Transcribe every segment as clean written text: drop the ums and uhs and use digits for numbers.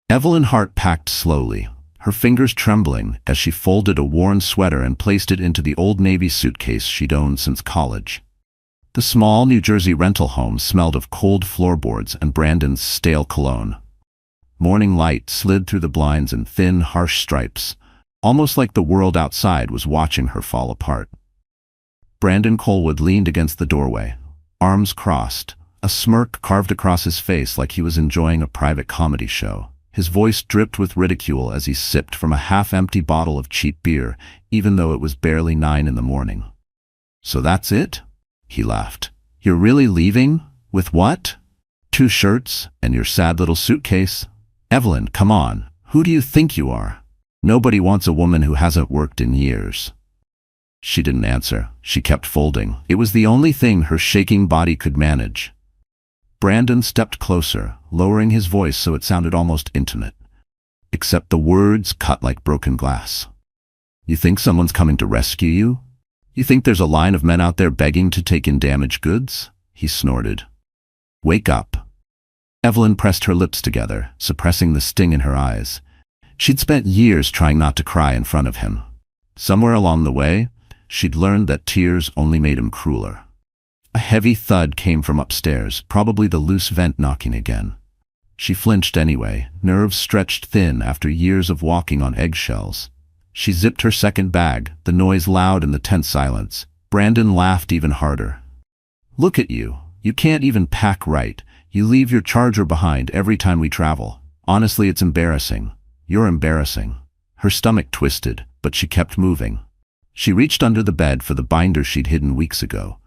Evelyn's heart packed slowly, her fingers trembling as she folded a worn sweater and placed it into the old Navy suitcase she'd owned since college. The small New Jersey rental home smelled of cold floorboards and Brandon's stale cologne. Morning light slid through the blinds in thin, harsh stripes, almost like the world outside was watching her fall apart. Brandon Colwood leaned against the doorway, arms crossed, a smirk carved across his face like he was enjoying a private comedy show. His voice dripped with ridicule as he sipped from a half-empty bottle of cheap beer, even though it was barely 9 in the morning. "So that's it?" he laughed. "You're really leaving? With what? 2 shirts and your sad little suitcase? Evelyn, come on, who do you think you are? Nobody wants a woman who hasn't worked in years." She didn't answer. She kept folding. It was the only thing her shaking body could manage. Brandon stepped closer, lowering his voice so it sounded almost intimate. Except the words cut like broken glass. "You think someone's coming to rescue you? You think there's a line of men out there begging to take in damaged goods?" he snorted. "Wake up." Evelyn pressed her lips together, suppressing the sting in her eyes. She'd spent years trying not to cry in front of him. Somewhere along the way, she'd learned that tears only made him crueler. A heavy thud came from upstairs, probably the loose vent knocking again. She flinched anyway, nerves stretched thin after years of walking on eggshells. She zipped her second bag, the noise loud in the tense silence. Brandon laughed even harder. "Look at you. You can't even pack right. You leave your charger behind every time we travel. Honestly, it's embarrassing. You're embarrassing." Her stomach twisted, but she kept moving. She reached under the bed for the binder she'd hidden weeks ago.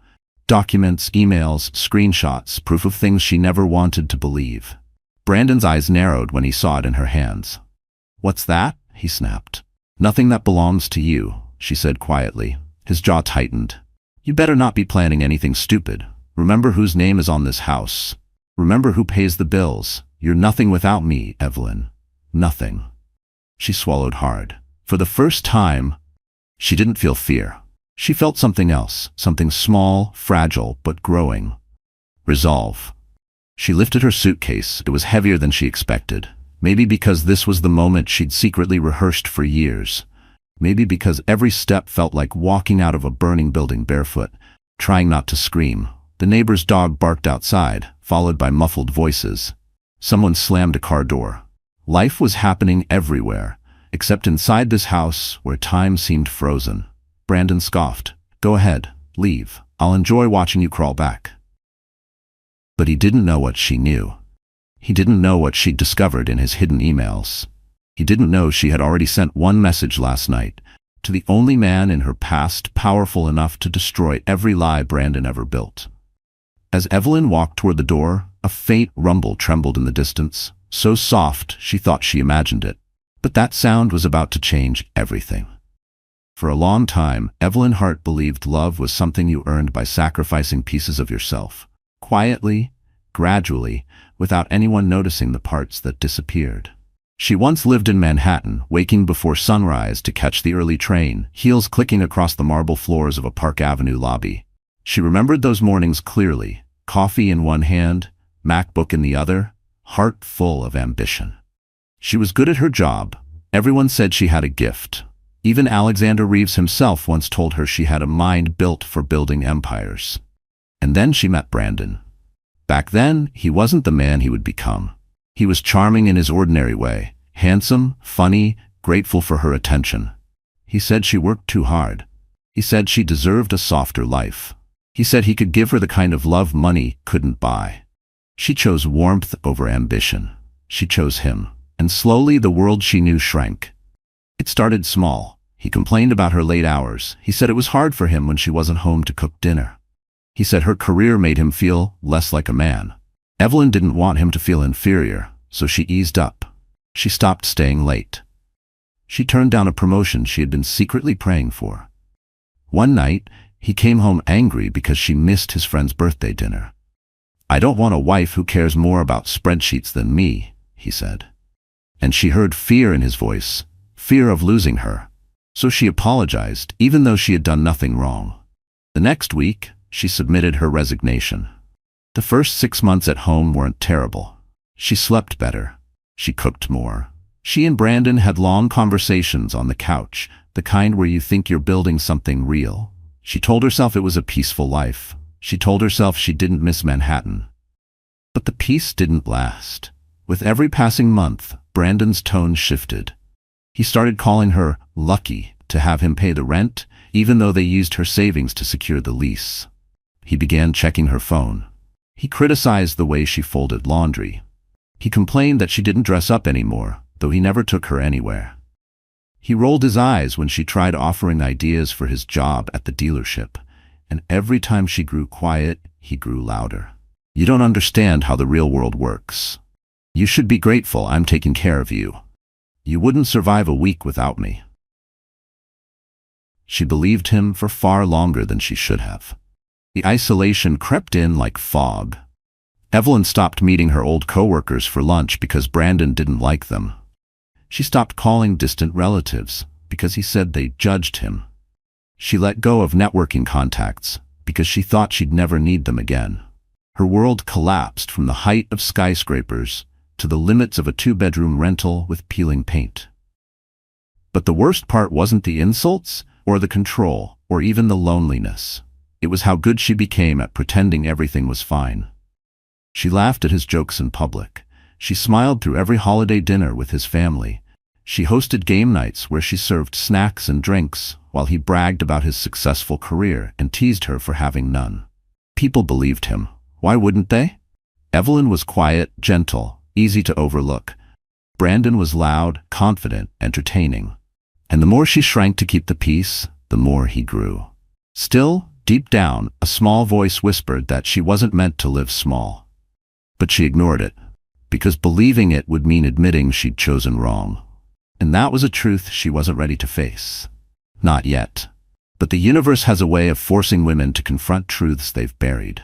Documents, emails, screenshots, proof of things she never wanted to believe. Brandon's eyes narrowed when he saw it in her hands. "What's that?" he snapped. "Nothing that belongs to you," she said quietly. His jaw tightened. "You better not be planning anything stupid. Remember whose name is on this house. Remember who pays the bills. You're nothing without me, Evelyn. Nothing." She swallowed hard. For the first time, she didn't feel fear. She felt something else, something small, fragile, but growing. Resolve. She lifted her suitcase. It was heavier than she expected. Maybe because this was the moment she'd secretly rehearsed for years. Maybe because every step felt like walking out of a burning building barefoot, trying not to scream. The neighbor's dog barked outside, followed by muffled voices. Someone slammed a car door. Life was happening everywhere, except inside this house where time seemed frozen. Brandon scoffed. "Go ahead, leave. I'll enjoy watching you crawl back." But he didn't know what she knew. He didn't know what she'd discovered in his hidden emails. He didn't know she had already sent one message last night, to the only man in her past powerful enough to destroy every lie Brandon ever built. As Evelyn walked toward the door, a faint rumble trembled in the distance, so soft she thought she imagined it. But that sound was about to change everything. For a long time, Evelyn Hart believed love was something you earned by sacrificing pieces of yourself, quietly, gradually, without anyone noticing the parts that disappeared. She once lived in Manhattan, waking before sunrise to catch the early train, heels clicking across the marble floors of a Park Avenue lobby. She remembered those mornings clearly, coffee in one hand, MacBook in the other, heart full of ambition. She was good at her job. Everyone said she had a gift. Even Alexander Reeves himself once told her she had a mind built for building empires. And then she met Brandon. Back then, he wasn't the man he would become. He was charming in his ordinary way, handsome, funny, grateful for her attention. He said she worked too hard. He said she deserved a softer life. He said he could give her the kind of love money couldn't buy. She chose warmth over ambition. She chose him. And slowly the world she knew shrank. It started small. He complained about her late hours. He said it was hard for him when she wasn't home to cook dinner. He said her career made him feel less like a man. Evelyn didn't want him to feel inferior, so she eased up. She stopped staying late. She turned down a promotion she had been secretly praying for. One night, he came home angry because she missed his friend's birthday dinner. "I don't want a wife who cares more about spreadsheets than me," he said. And she heard fear in his voice, fear of losing her. So she apologized, even though she had done nothing wrong. The next week, she submitted her resignation. The first 6 months at home weren't terrible. She slept better. She cooked more. She and Brandon had long conversations on the couch, the kind where you think you're building something real. She told herself it was a peaceful life. She told herself she didn't miss Manhattan. But the peace didn't last. With every passing month, Brandon's tone shifted. He started calling her lucky to have him pay the rent, even though they used her savings to secure the lease. He began checking her phone. He criticized the way she folded laundry. He complained that she didn't dress up anymore, though he never took her anywhere. He rolled his eyes when she tried offering ideas for his job at the dealership, and every time she grew quiet, he grew louder. You don't understand how the real world works. You should be grateful I'm taking care of you. You wouldn't survive a week without me. She believed him for far longer than she should have. The isolation crept in like fog. Evelyn stopped meeting her old coworkers for lunch because Brandon didn't like them. She stopped calling distant relatives because he said they judged him. She let go of networking contacts because she thought she'd never need them again. Her world collapsed from the height of skyscrapers to the limits of a 2-bedroom rental with peeling paint. But the worst part wasn't the insults or the control or even the loneliness. It was how good she became at pretending everything was fine. She laughed at his jokes in public. She smiled through every holiday dinner with his family. She hosted game nights where she served snacks and drinks while he bragged about his successful career and teased her for having none. People believed him. Why wouldn't they? Evelyn was quiet, gentle, easy to overlook. Brandon was loud, confident, entertaining. And the more she shrank to keep the peace, the more he grew. Still, deep down, a small voice whispered that she wasn't meant to live small. But she ignored it, because believing it would mean admitting she'd chosen wrong. And that was a truth she wasn't ready to face. Not yet. But the universe has a way of forcing women to confront truths they've buried.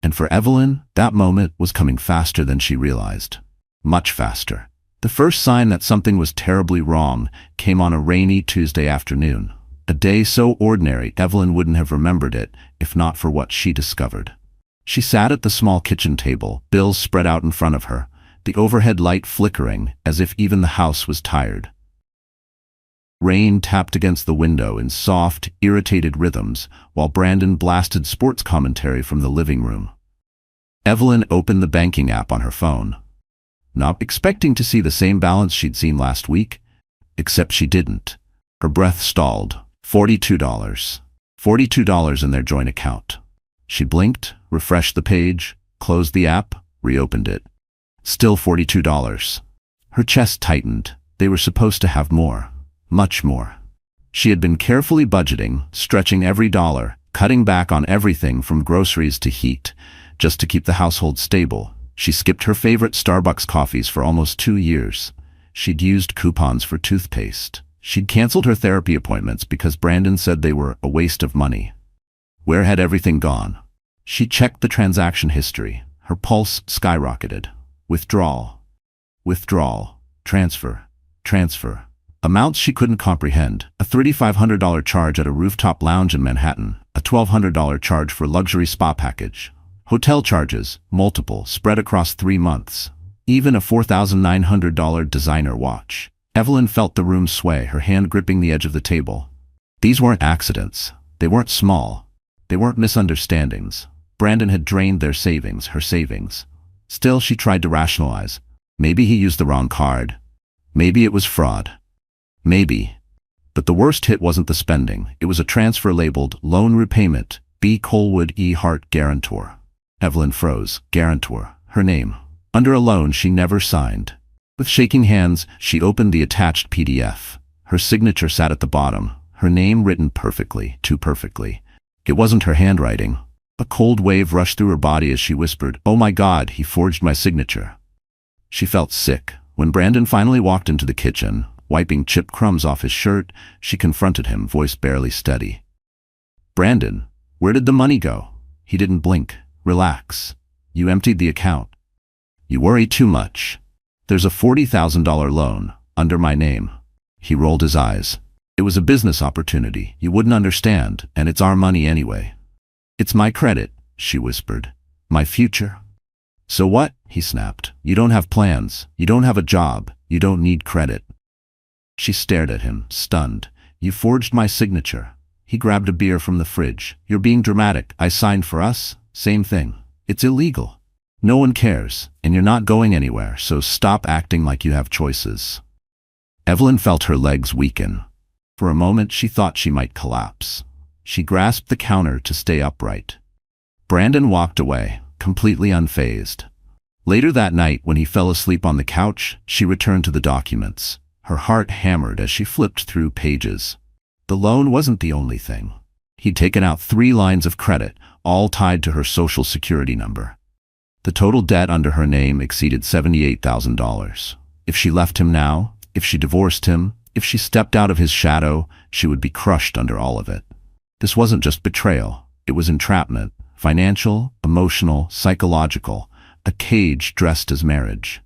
And for Evelyn, that moment was coming faster than she realized. Much faster. The first sign that something was terribly wrong came on a rainy Tuesday afternoon. A day so ordinary Evelyn wouldn't have remembered it if not for what she discovered. She sat at the small kitchen table, bills spread out in front of her, the overhead light flickering as if even the house was tired. Rain tapped against the window in soft, irritated rhythms while Brandon blasted sports commentary from the living room. Evelyn opened the banking app on her phone, not expecting to see the same balance she'd seen last week, except she didn't. Her breath stalled. $42. $42 in their joint account. She blinked, refreshed the page, closed the app, reopened it. Still $42. Her chest tightened. They were supposed to have more. Much more. She had been carefully budgeting, stretching every dollar, cutting back on everything from groceries to heat, just to keep the household stable. She skipped her favorite Starbucks coffees for almost 2 years. She'd used coupons for toothpaste. She'd canceled her therapy appointments because Brandon said they were a waste of money. Where had everything gone? She checked the transaction history. Her pulse skyrocketed. Withdrawal. Withdrawal. Transfer. Transfer. Amounts she couldn't comprehend. A $3,500 charge at a rooftop lounge in Manhattan. A $1,200 charge for luxury spa package. Hotel charges, multiple, spread across 3 months. Even a $4,900 designer watch. Evelyn felt the room sway, her hand gripping the edge of the table. These weren't accidents. They weren't small. They weren't misunderstandings. Brandon had drained their savings, her savings. Still, she tried to rationalize. Maybe he used the wrong card. Maybe it was fraud. Maybe. But the worst hit wasn't the spending. It was a transfer labeled loan repayment, B. Colwood E. Hart guarantor. Evelyn froze. Guarantor. Her name. Under a loan she never signed. With shaking hands, she opened the attached PDF. Her signature sat at the bottom, her name written perfectly, too perfectly. It wasn't her handwriting. A cold wave rushed through her body as she whispered, "Oh my God, he forged my signature." She felt sick. When Brandon finally walked into the kitchen, wiping chip crumbs off his shirt, she confronted him, voice barely steady. "Brandon, where did the money go?" He didn't blink. "Relax. You emptied the account. You worry too much. There's a $40,000 loan, under my name." He rolled his eyes. "It was a business opportunity. You wouldn't understand, and it's our money anyway." "It's my credit," she whispered. "My future." So what? He snapped. You don't have plans. You don't have a job. You don't need credit. She stared at him, stunned. You forged my signature. He grabbed a beer from the fridge. You're being dramatic. I signed for us. Same thing. It's illegal. No one cares, and you're not going anywhere, so stop acting like you have choices. Evelyn felt her legs weaken. For a moment she thought she might collapse. She grasped the counter to stay upright. Brandon walked away, completely unfazed. Later that night, when he fell asleep on the couch, she returned to the documents. Her heart hammered as she flipped through pages. The loan wasn't the only thing. He'd taken out 3 lines of credit, all tied to her social security number. The total debt under her name exceeded $78,000. If she left him now, if she divorced him, if she stepped out of his shadow, she would be crushed under all of it. This wasn't just betrayal. It was entrapment, financial, emotional, psychological, a cage dressed as marriage.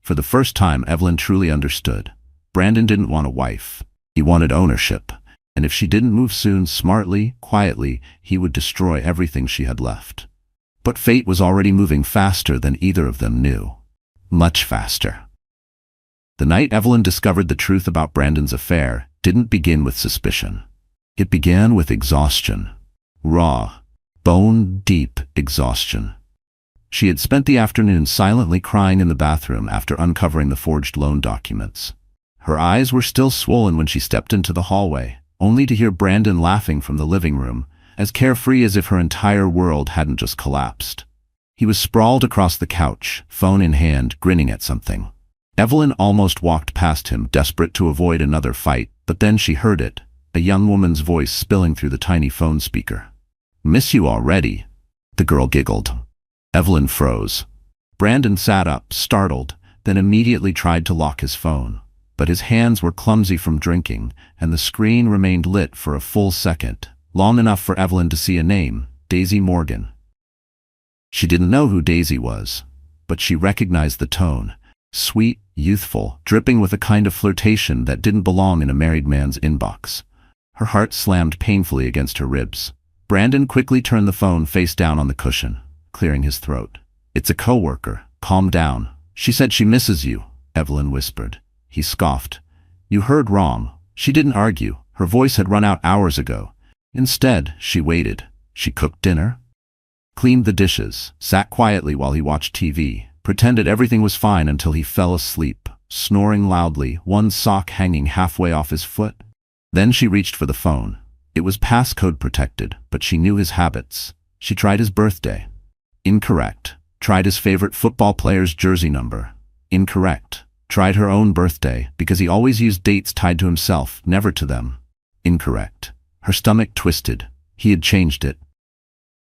For the first time, Evelyn truly understood. Brandon didn't want a wife. He wanted ownership. And if she didn't move soon, smartly, quietly, he would destroy everything she had left. But fate was already moving faster than either of them knew. Much faster. The night Evelyn discovered the truth about Brandon's affair didn't begin with suspicion. It began with exhaustion. Raw, bone-deep exhaustion. She had spent the afternoon silently crying in the bathroom after uncovering the forged loan documents. Her eyes were still swollen when she stepped into the hallway, only to hear Brandon laughing from the living room, as carefree as if her entire world hadn't just collapsed. He was sprawled across the couch, phone in hand, grinning at something. Evelyn almost walked past him, desperate to avoid another fight, but then she heard it, a young woman's voice spilling through the tiny phone speaker. "Miss you already?" The girl giggled. Evelyn froze. Brandon sat up, startled, then immediately tried to lock his phone. But his hands were clumsy from drinking, and the screen remained lit for a full second, long enough for Evelyn to see a name, Daisy Morgan. She didn't know who Daisy was, but she recognized the tone, sweet, youthful, dripping with a kind of flirtation that didn't belong in a married man's inbox. Her heart slammed painfully against her ribs. Brandon quickly turned the phone face down on the cushion, clearing his throat. "It's a coworker. Calm down. She said she misses you," Evelyn whispered. He scoffed. "You heard wrong. She didn't argue. Her voice had run out hours ago. Instead, she waited. She cooked dinner, cleaned the dishes, sat quietly while he watched TV, pretended everything was fine until he fell asleep, snoring loudly, one sock hanging halfway off his foot. Then she reached for the phone. It was passcode protected, but she knew his habits. She tried his birthday. Incorrect. Tried his favorite football player's jersey number. Incorrect. Tried her own birthday, because he always used dates tied to himself, never to them. Incorrect. Her stomach twisted. He had changed it.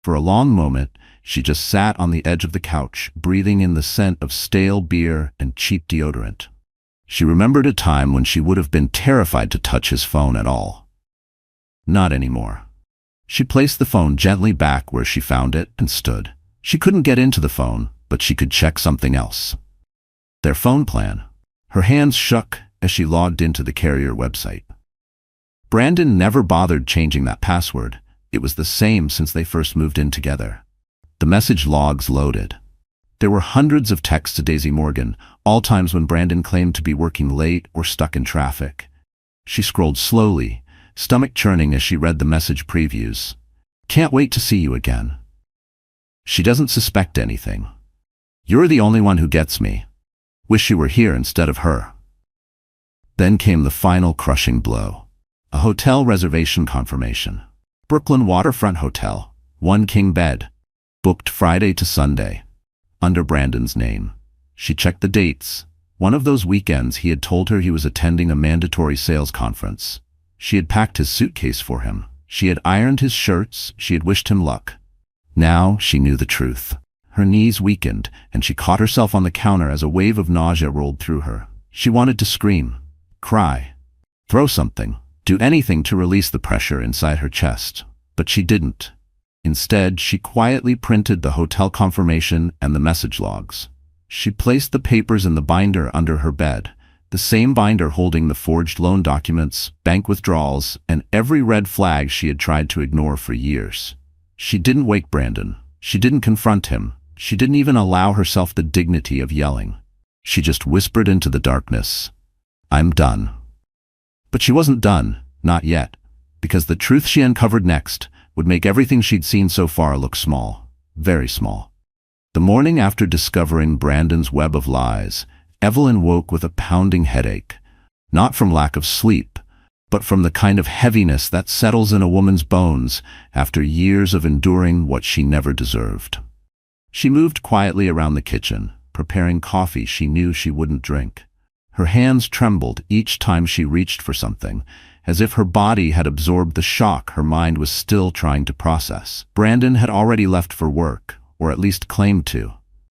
For a long moment, she just sat on the edge of the couch, breathing in the scent of stale beer and cheap deodorant. She remembered a time when she would have been terrified to touch his phone at all. Not anymore. She placed the phone gently back where she found it and stood. She couldn't get into the phone, but she could check something else. Their phone plan. Her hands shook as she logged into the carrier website. Brandon never bothered changing that password. It was the same since they first moved in together. The message logs loaded. There were hundreds of texts to Daisy Morgan, all times when Brandon claimed to be working late or stuck in traffic. She scrolled slowly, stomach churning as she read the message previews. "Can't wait to see you again. She doesn't suspect anything. You're the only one who gets me. Wish you were here instead of her." Then came the final crushing blow. A hotel reservation confirmation. Brooklyn Waterfront Hotel, 1 king bed. Booked Friday to Sunday. Under Brandon's name. She checked the dates. One of those weekends he had told her he was attending a mandatory sales conference. She had packed his suitcase for him. She had ironed his shirts. She had wished him luck. Now she knew the truth. Her knees weakened, and she caught herself on the counter as a wave of nausea rolled through her. She wanted to scream, cry, throw something, do anything to release the pressure inside her chest. But she didn't. Instead, she quietly printed the hotel confirmation and the message logs. She placed the papers in the binder under her bed, the same binder holding the forged loan documents, bank withdrawals, and every red flag she had tried to ignore for years. She didn't wake Brandon. She didn't confront him. She didn't even allow herself the dignity of yelling. She just whispered into the darkness, "I'm done." But she wasn't done, not yet, because the truth she uncovered next would make everything she'd seen so far look small, very small. The morning after discovering Brandon's web of lies, Evelyn woke with a pounding headache, not from lack of sleep, but from the kind of heaviness that settles in a woman's bones after years of enduring what she never deserved. She moved quietly around the kitchen, preparing coffee she knew she wouldn't drink. Her hands trembled each time she reached for something, as if her body had absorbed the shock her mind was still trying to process. Brandon had already left for work, or at least claimed to.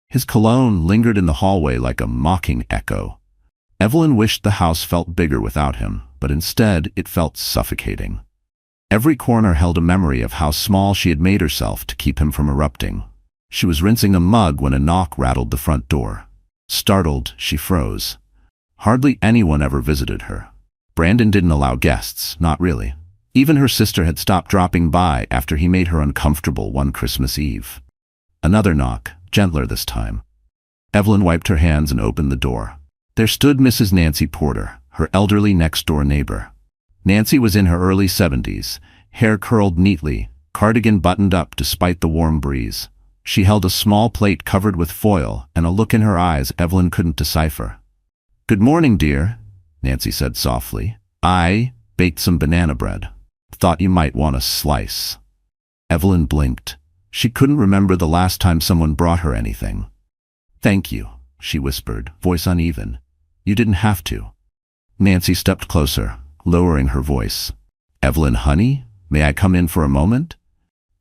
His cologne lingered in the hallway like a mocking echo. Evelyn wished the house felt bigger without him, but instead it felt suffocating. Every corner held a memory of how small she had made herself to keep him from erupting. She was rinsing a mug when a knock rattled the front door. Startled, she froze. Hardly anyone ever visited her. Brandon didn't allow guests, not really. Even her sister had stopped dropping by after he made her uncomfortable one Christmas Eve. Another knock, gentler this time. Evelyn wiped her hands and opened the door. There stood Mrs. Nancy Porter, her elderly next-door neighbor. Nancy was in her early 70s, hair curled neatly, cardigan buttoned up despite the warm breeze. She held a small plate covered with foil and a look in her eyes Evelyn couldn't decipher. "Good morning, dear," Nancy said softly. "I baked some banana bread. Thought you might want a slice." Evelyn blinked. She couldn't remember the last time someone brought her anything. "Thank you," she whispered, voice uneven. "You didn't have to." Nancy stepped closer, lowering her voice. "Evelyn, honey, may I come in for a moment?"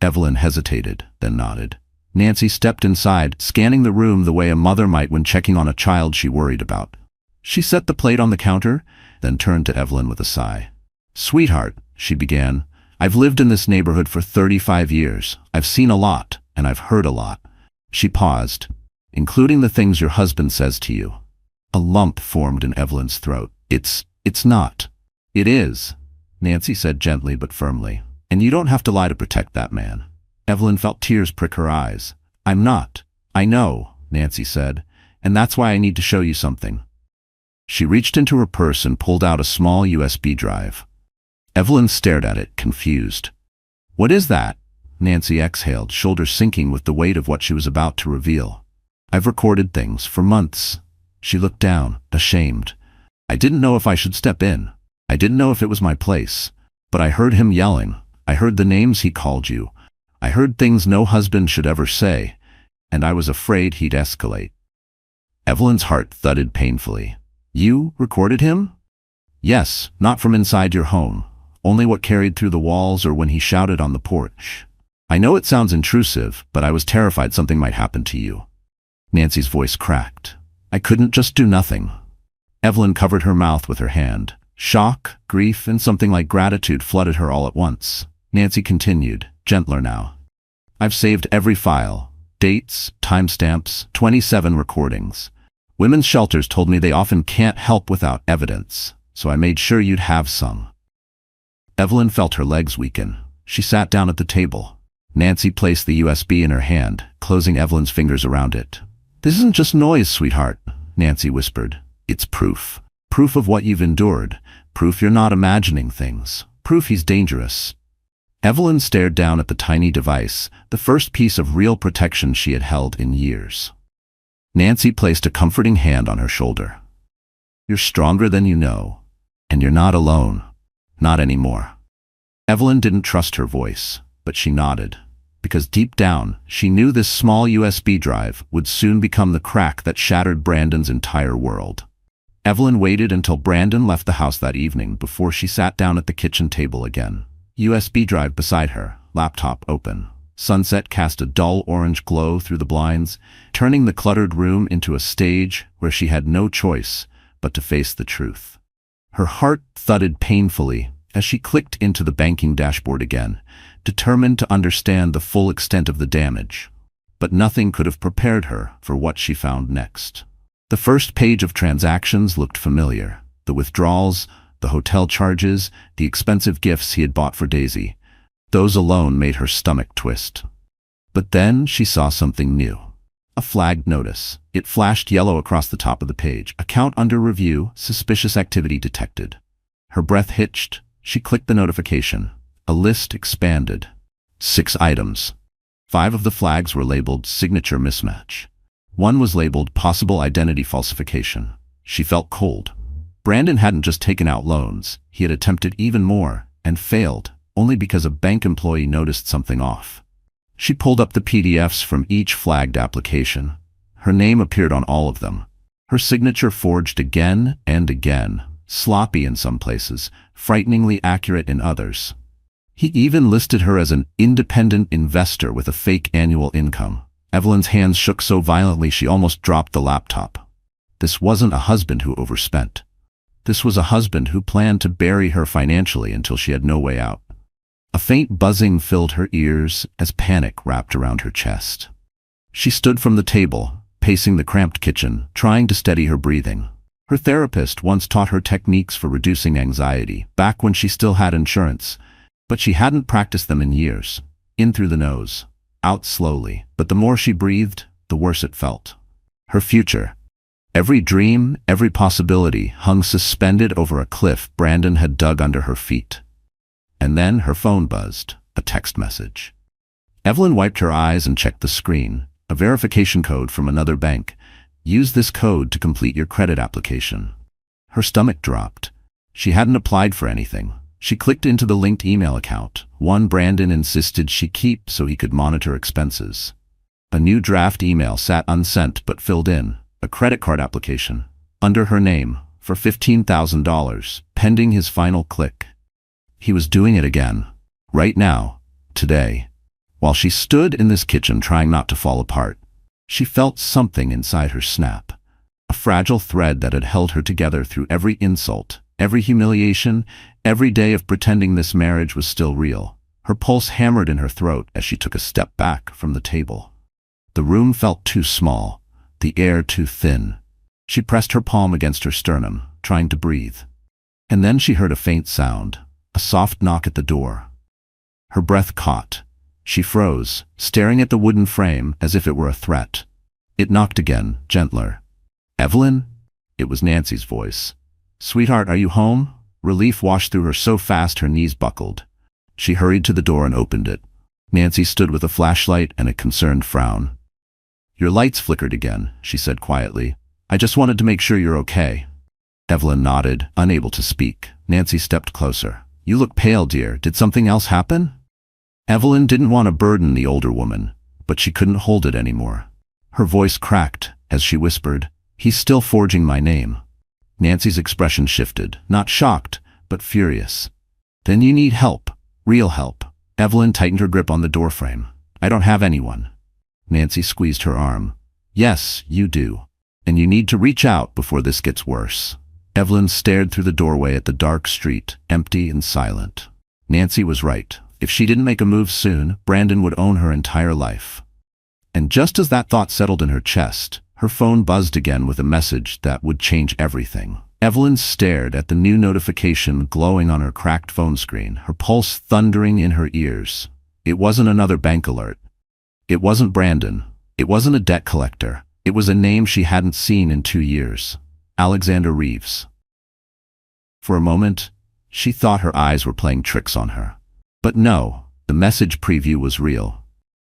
Evelyn hesitated, then nodded. Nancy stepped inside, scanning the room the way a mother might when checking on a child she worried about. She set the plate on the counter, then turned to Evelyn with a sigh. "Sweetheart," she began, "I've lived in this neighborhood for 35 years. I've seen a lot, and I've heard a lot." She paused. "Including the things your husband says to you." A lump formed in Evelyn's throat. It's not." "It is," Nancy said gently but firmly. "And you don't have to lie to protect that man." Evelyn felt tears prick her eyes. "I'm not." "I know," Nancy said, "and that's why I need to show you something." She reached into her purse and pulled out a small USB drive. Evelyn stared at it, confused. "What is that?" Nancy exhaled, shoulders sinking with the weight of what she was about to reveal. "I've recorded things for months." She looked down, ashamed. "I didn't know if I should step in. I didn't know if it was my place. But I heard him yelling. I heard the names he called you. I heard things no husband should ever say. And I was afraid he'd escalate." Evelyn's heart thudded painfully. "You recorded him?" "Yes, not from inside your home. Only what carried through the walls or when he shouted on the porch. I know it sounds intrusive, but I was terrified something might happen to you." Nancy's voice cracked. "I couldn't just do nothing." Evelyn covered her mouth with her hand. Shock, grief, and something like gratitude flooded her all at once. Nancy continued, gentler now. "I've saved every file. Dates, timestamps, 27 recordings. Women's shelters told me they often can't help without evidence, so I made sure you'd have some." Evelyn felt her legs weaken. She sat down at the table. Nancy placed the USB in her hand, closing Evelyn's fingers around it. "This isn't just noise, sweetheart," Nancy whispered. "It's proof. Proof of what you've endured. Proof you're not imagining things. Proof he's dangerous." Evelyn stared down at the tiny device, the first piece of real protection she had held in years. Nancy placed a comforting hand on her shoulder. "You're stronger than you know. And you're not alone. Not anymore." Evelyn didn't trust her voice, but she nodded. Because deep down, she knew this small USB drive would soon become the crack that shattered Brandon's entire world. Evelyn waited until Brandon left the house that evening before she sat down at the kitchen table again. USB drive beside her, laptop open. Sunset cast a dull orange glow through the blinds, turning the cluttered room into a stage where she had no choice but to face the truth. Her heart thudded painfully as she clicked into the banking dashboard again, determined to understand the full extent of the damage. But nothing could have prepared her for what she found next. The first page of transactions looked familiar. The withdrawals, the hotel charges, the expensive gifts he had bought for Daisy. Those alone made her stomach twist. But then she saw something new. A flagged notice. It flashed yellow across the top of the page. Account under review. Suspicious activity detected. Her breath hitched. She clicked the notification. A list expanded. 6 items. 5 of the flags were labeled signature mismatch. 1 was labeled possible identity falsification. She felt cold. Brandon hadn't just taken out loans. He had attempted even more and failed, only because a bank employee noticed something off. She pulled up the PDFs from each flagged application. Her name appeared on all of them. Her signature forged again and again, sloppy in some places, frighteningly accurate in others. He even listed her as an independent investor with a fake annual income. Evelyn's hands shook so violently she almost dropped the laptop. This wasn't a husband who overspent. This was a husband who planned to bury her financially until she had no way out. A faint buzzing filled her ears as panic wrapped around her chest. She stood from the table, pacing the cramped kitchen, trying to steady her breathing. Her therapist once taught her techniques for reducing anxiety, back when she still had insurance, but she hadn't practiced them in years. In through the nose, out slowly, but the more she breathed, the worse it felt. Her future. Every dream, every possibility hung suspended over a cliff Brandon had dug under her feet. And then her phone buzzed, a text message. Evelyn wiped her eyes and checked the screen. A verification code from another bank. Use this code to complete your credit application. Her stomach dropped. She hadn't applied for anything. She clicked into the linked email account, one Brandon insisted she keep so he could monitor expenses. A new draft email sat unsent but filled in. A credit card application. Under her name, for $15,000, pending his final click. He was doing it again. Right now. Today. While she stood in this kitchen trying not to fall apart, she felt something inside her snap. A fragile thread that had held her together through every insult, every humiliation, every day of pretending this marriage was still real. Her pulse hammered in her throat as she took a step back from the table. The room felt too small, the air too thin. She pressed her palm against her sternum, trying to breathe. And then she heard a faint sound. A soft knock at the door. Her breath caught. She froze, staring at the wooden frame as if it were a threat. It knocked again, gentler. "Evelyn?" It was Nancy's voice. "Sweetheart, are you home?" Relief washed through her so fast her knees buckled. She hurried to the door and opened it. Nancy stood with a flashlight and a concerned frown. "Your lights flickered again," she said quietly. "I just wanted to make sure you're okay." Evelyn nodded, unable to speak. Nancy stepped closer. "You look pale, dear. Did something else happen?" Evelyn didn't want to burden the older woman, but she couldn't hold it anymore. Her voice cracked as she whispered, "He's still forging my name." Nancy's expression shifted, not shocked, but furious. "Then you need help. Real help." Evelyn tightened her grip on the doorframe. "I don't have anyone." Nancy squeezed her arm. "Yes, you do. And you need to reach out before this gets worse." Evelyn stared through the doorway at the dark street, empty and silent. Nancy was right. If she didn't make a move soon, Brandon would own her entire life. And just as that thought settled in her chest, her phone buzzed again with a message that would change everything. Evelyn stared at the new notification glowing on her cracked phone screen, her pulse thundering in her ears. It wasn't another bank alert. It wasn't Brandon. It wasn't a debt collector. It was a name she hadn't seen in 2 years. Alexander Reeves. For a moment, she thought her eyes were playing tricks on her. But no, the message preview was real.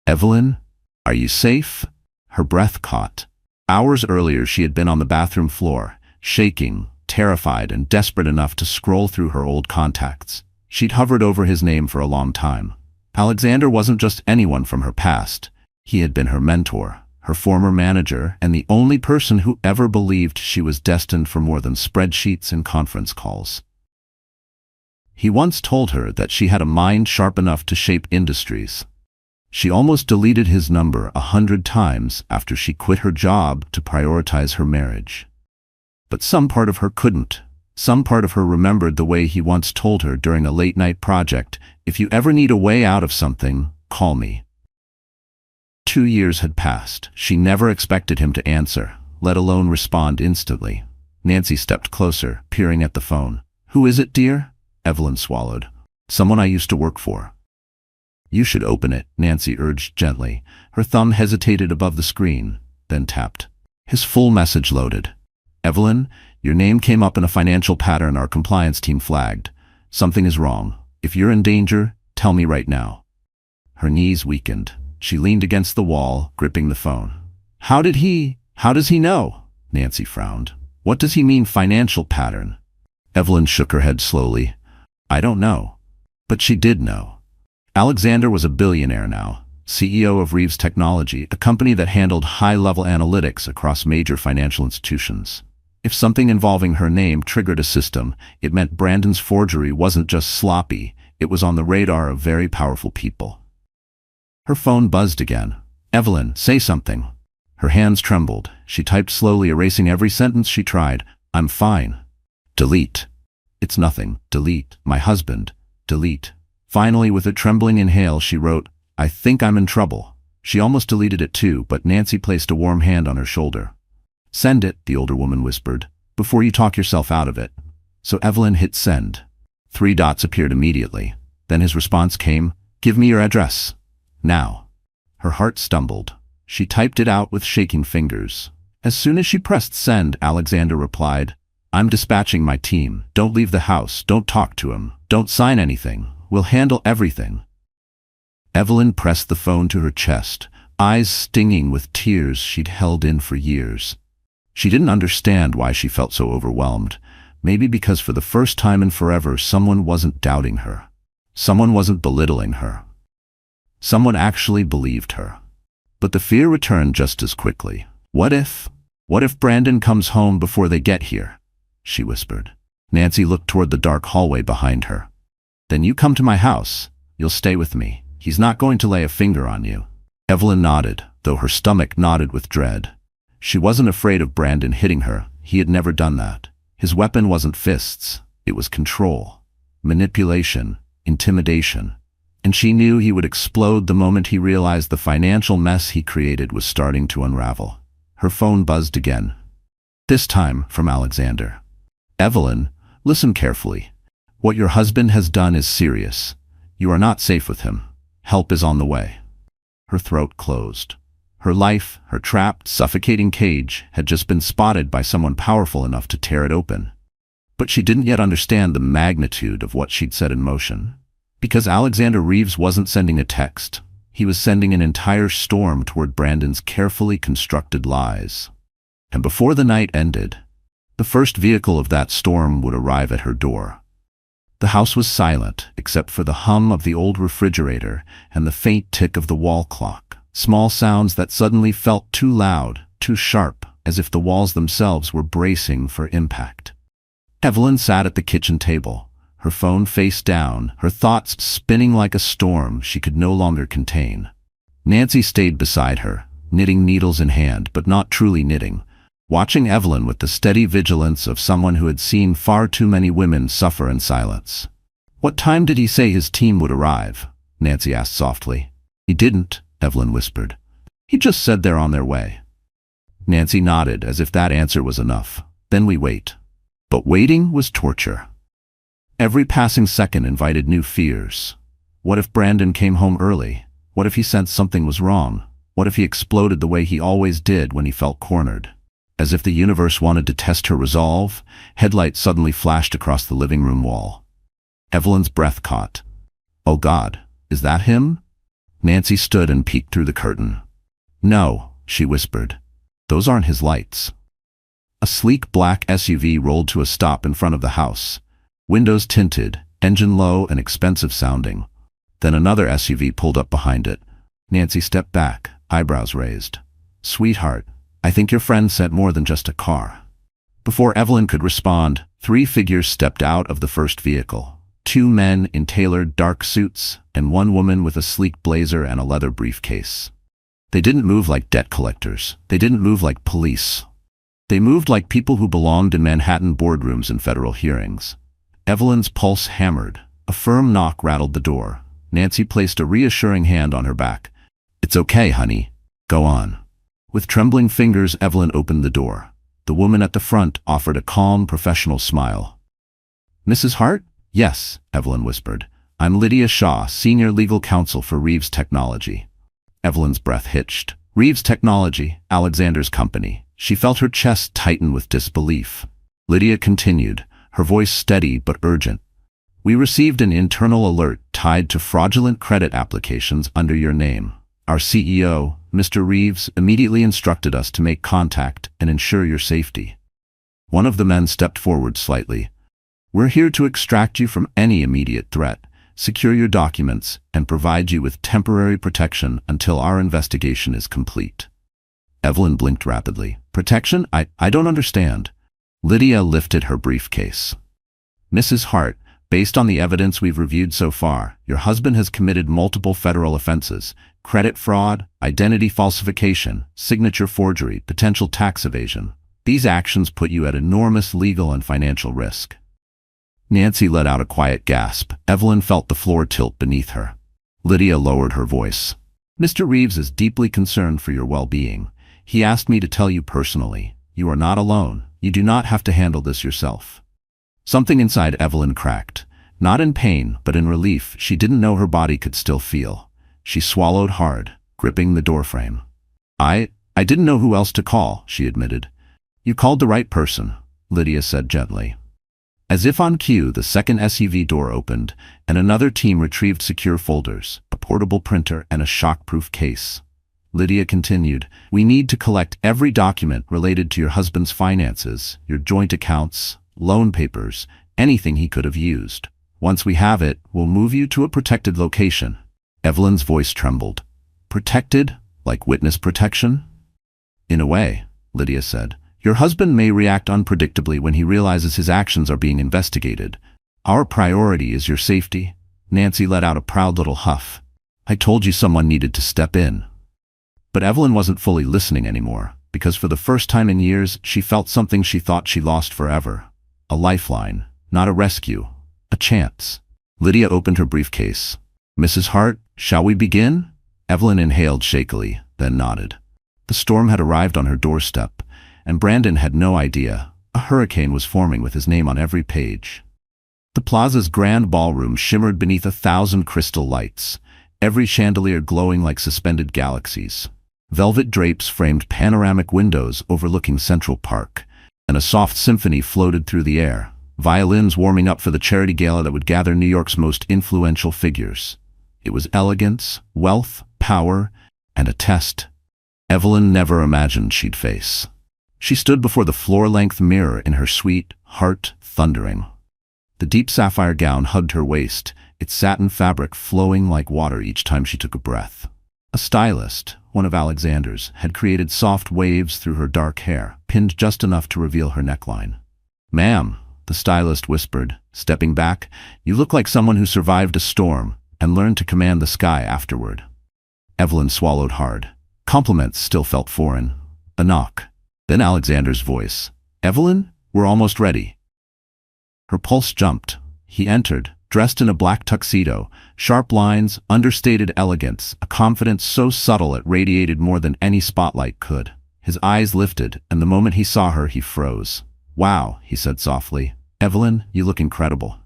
"Evelyn, are you safe?" Her breath caught. Hours earlier she had been on the bathroom floor, shaking, terrified, and desperate enough to scroll through her old contacts. She'd hovered over his name for a long time. Alexander wasn't just anyone from her past. He had been her mentor, her former manager, and the only person who ever believed she was destined for more than spreadsheets and conference calls. He once told her that she had a mind sharp enough to shape industries. She almost deleted his number 100 times after she quit her job to prioritize her marriage. But some part of her couldn't. Some part of her remembered the way he once told her during a late-night project, "If you ever need a way out of something, call me." 2 years had passed. She never expected him to answer, let alone respond instantly. Nancy stepped closer, peering at the phone. "Who is it, dear?" Evelyn swallowed. "Someone I used to work for." "You should open it," Nancy urged gently. Her thumb hesitated above the screen. then tapped. His full message loaded. Evelyn, your name came up in a financial pattern our compliance team flagged. Something is wrong. If you're in danger, tell me right now. Her knees weakened. She leaned against the wall, gripping the phone. How does he know? Nancy frowned. What does he mean, financial pattern? Evelyn shook her head slowly. I don't know. But she did know. Alexander was a billionaire now, CEO of Reeves Technology, a company that handled high-level analytics across major financial institutions. If something involving her name triggered a system, it meant Brandon's forgery wasn't just sloppy, it was on the radar of very powerful people. Her phone buzzed again. Evelyn, say something. Her hands trembled. She typed slowly, erasing every sentence she tried. I'm fine. Delete. It's nothing. Delete. My husband. Delete. Finally, with a trembling inhale, she wrote, I think I'm in trouble. She almost deleted it too, but Nancy placed a warm hand on her shoulder. Send it, the older woman whispered, before you talk yourself out of it. So Evelyn hit send. 3 dots appeared immediately. Then his response came, give me your address. Now. Her heart stumbled. She typed it out with shaking fingers. As soon as she pressed send, Alexander replied, I'm dispatching my team. Don't leave the house. Don't talk to him. Don't sign anything. We'll handle everything. Evelyn pressed the phone to her chest, eyes stinging with tears she'd held in for years. She didn't understand why she felt so overwhelmed. Maybe because for the first time in forever, someone wasn't doubting her. Someone wasn't belittling her. Someone actually believed her. But the fear returned just as quickly. What if Brandon comes home before they get here? She whispered. Nancy looked toward the dark hallway behind her. Then you come to my house. You'll stay with me. He's not going to lay a finger on you. Evelyn nodded, though her stomach knotted with dread. She wasn't afraid of Brandon hitting her. He had never done that. His weapon wasn't fists. It was control, manipulation, intimidation. And she knew he would explode the moment he realized the financial mess he created was starting to unravel. Her phone buzzed again. This time from Alexander. Evelyn, listen carefully. What your husband has done is serious. You are not safe with him. Help is on the way. Her throat closed. Her life, her trapped, suffocating cage, had just been spotted by someone powerful enough to tear it open. But she didn't yet understand the magnitude of what she'd set in motion. Because Alexander Reeves wasn't sending a text. He was sending an entire storm toward Brandon's carefully constructed lies. And before the night ended, the first vehicle of that storm would arrive at her door. The house was silent, except for the hum of the old refrigerator and the faint tick of the wall clock. Small sounds that suddenly felt too loud, too sharp, as if the walls themselves were bracing for impact. Evelyn sat at the kitchen table, her phone face down, her thoughts spinning like a storm she could no longer contain. Nancy stayed beside her, knitting needles in hand, but not truly knitting, watching Evelyn with the steady vigilance of someone who had seen far too many women suffer in silence. What time did he say his team would arrive? Nancy asked softly. He didn't, Evelyn whispered. He just said they're on their way. Nancy nodded as if that answer was enough. Then we wait. But waiting was torture. Every passing second invited new fears. What if Brandon came home early? What if he sensed something was wrong? What if he exploded the way he always did when he felt cornered? As if the universe wanted to test her resolve, headlights suddenly flashed across the living room wall. Evelyn's breath caught. Oh God, is that him? Nancy stood and peeked through the curtain. No, she whispered. Those aren't his lights. A sleek black SUV rolled to a stop in front of the house. Windows tinted, engine low and expensive sounding. Then another SUV pulled up behind it. Nancy stepped back, eyebrows raised. Sweetheart, I think your friend sent more than just a car. Before Evelyn could respond, 3 figures stepped out of the first vehicle. 2 men in tailored dark suits, and 1 woman with a sleek blazer and a leather briefcase. They didn't move like debt collectors. They didn't move like police. They moved like people who belonged in Manhattan boardrooms and federal hearings. Evelyn's pulse hammered. A firm knock rattled the door. Nancy placed a reassuring hand on her back. It's okay, honey. Go on. With trembling fingers, Evelyn opened the door. The woman at the front offered a calm, professional smile. Mrs. Hart? Yes, Evelyn whispered. I'm Lydia Shaw, Senior Legal Counsel for Reeves Technology. Evelyn's breath hitched. Reeves Technology, Alexander's company. She felt her chest tighten with disbelief. Lydia continued, her voice steady but urgent. We received an internal alert tied to fraudulent credit applications under your name. Our CEO, Mr. Reeves, immediately instructed us to make contact and ensure your safety. One of the men stepped forward slightly. We're here to extract you from any immediate threat, secure your documents, and provide you with temporary protection until our investigation is complete. Evelyn blinked rapidly. Protection? I don't understand. Lydia lifted her briefcase. Mrs. Hart, based on the evidence we've reviewed so far, your husband has committed multiple federal offenses: credit fraud, identity falsification, signature forgery, potential tax evasion. These actions put you at enormous legal and financial risk. Nancy let out a quiet gasp. Evelyn felt the floor tilt beneath her. Lydia lowered her voice. Mr. Reeves is deeply concerned for your well-being. He asked me to tell you personally. You are not alone. You do not have to handle this yourself. Something inside Evelyn cracked. Not in pain, but in relief she didn't know her body could still feel. She swallowed hard, gripping the doorframe. I didn't know who else to call, she admitted. You called the right person, Lydia said gently. As if on cue, the second SUV door opened, and another team retrieved secure folders, a portable printer, and a shockproof case. Lydia continued, we need to collect every document related to your husband's finances, your joint accounts, loan papers, anything he could have used. Once we have it, we'll move you to a protected location. Evelyn's voice trembled. Protected? Like witness protection? In a way, Lydia said. Your husband may react unpredictably when he realizes his actions are being investigated. Our priority is your safety. Nancy let out a proud little huff. I told you someone needed to step in. But Evelyn wasn't fully listening anymore, because for the first time in years, she felt something she thought she lost forever. A lifeline, not a rescue, a chance. Lydia opened her briefcase. Mrs. Hart, shall we begin? Evelyn inhaled shakily, then nodded. The storm had arrived on her doorstep, and Brandon had no idea. A hurricane was forming with his name on every page. The plaza's grand ballroom shimmered beneath 1,000 crystal lights, every chandelier glowing like suspended galaxies. Velvet drapes framed panoramic windows overlooking Central Park, and a soft symphony floated through the air, violins warming up for the charity gala that would gather New York's most influential figures. It was elegance, wealth, power, and a test Evelyn never imagined she'd face. She stood before the floor-length mirror in her suite, heart thundering. The deep sapphire gown hugged her waist, its satin fabric flowing like water each time she took a breath. A stylist, one of Alexander's, had created soft waves through her dark hair, pinned just enough to reveal her neckline. Ma'am, the stylist whispered, stepping back, you look like someone who survived a storm and learned to command the sky afterward. Evelyn swallowed hard. Compliments still felt foreign. A knock. Then Alexander's voice. Evelyn, we're almost ready. Her pulse jumped. He entered, dressed in a black tuxedo, sharp lines, understated elegance, a confidence so subtle it radiated more than any spotlight could. His eyes lifted, and the moment he saw her, he froze. Wow, he said softly. Evelyn, you look incredible.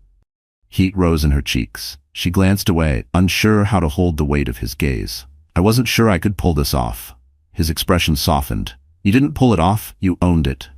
Heat rose in her cheeks. She glanced away, unsure how to hold the weight of his gaze. I wasn't sure I could pull this off. His expression softened. You didn't pull it off, you owned it.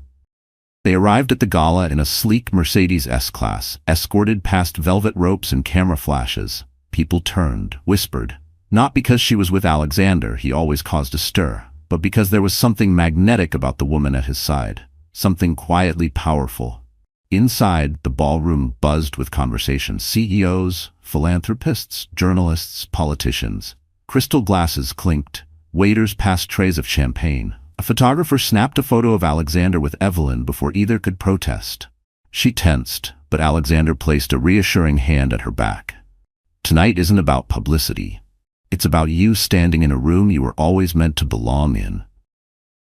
They arrived at the gala in a sleek Mercedes S-Class, escorted past velvet ropes and camera flashes. People turned, whispered. Not because she was with Alexander, he always caused a stir, but because there was something magnetic about the woman at his side, something quietly powerful. Inside, the ballroom buzzed with conversation. CEOs, philanthropists, journalists, politicians. Crystal glasses clinked. Waiters passed trays of champagne. A photographer snapped a photo of Alexander with Evelyn before either could protest. She tensed, but Alexander placed a reassuring hand at her back. Tonight isn't about publicity. It's about you standing in a room you were always meant to belong in.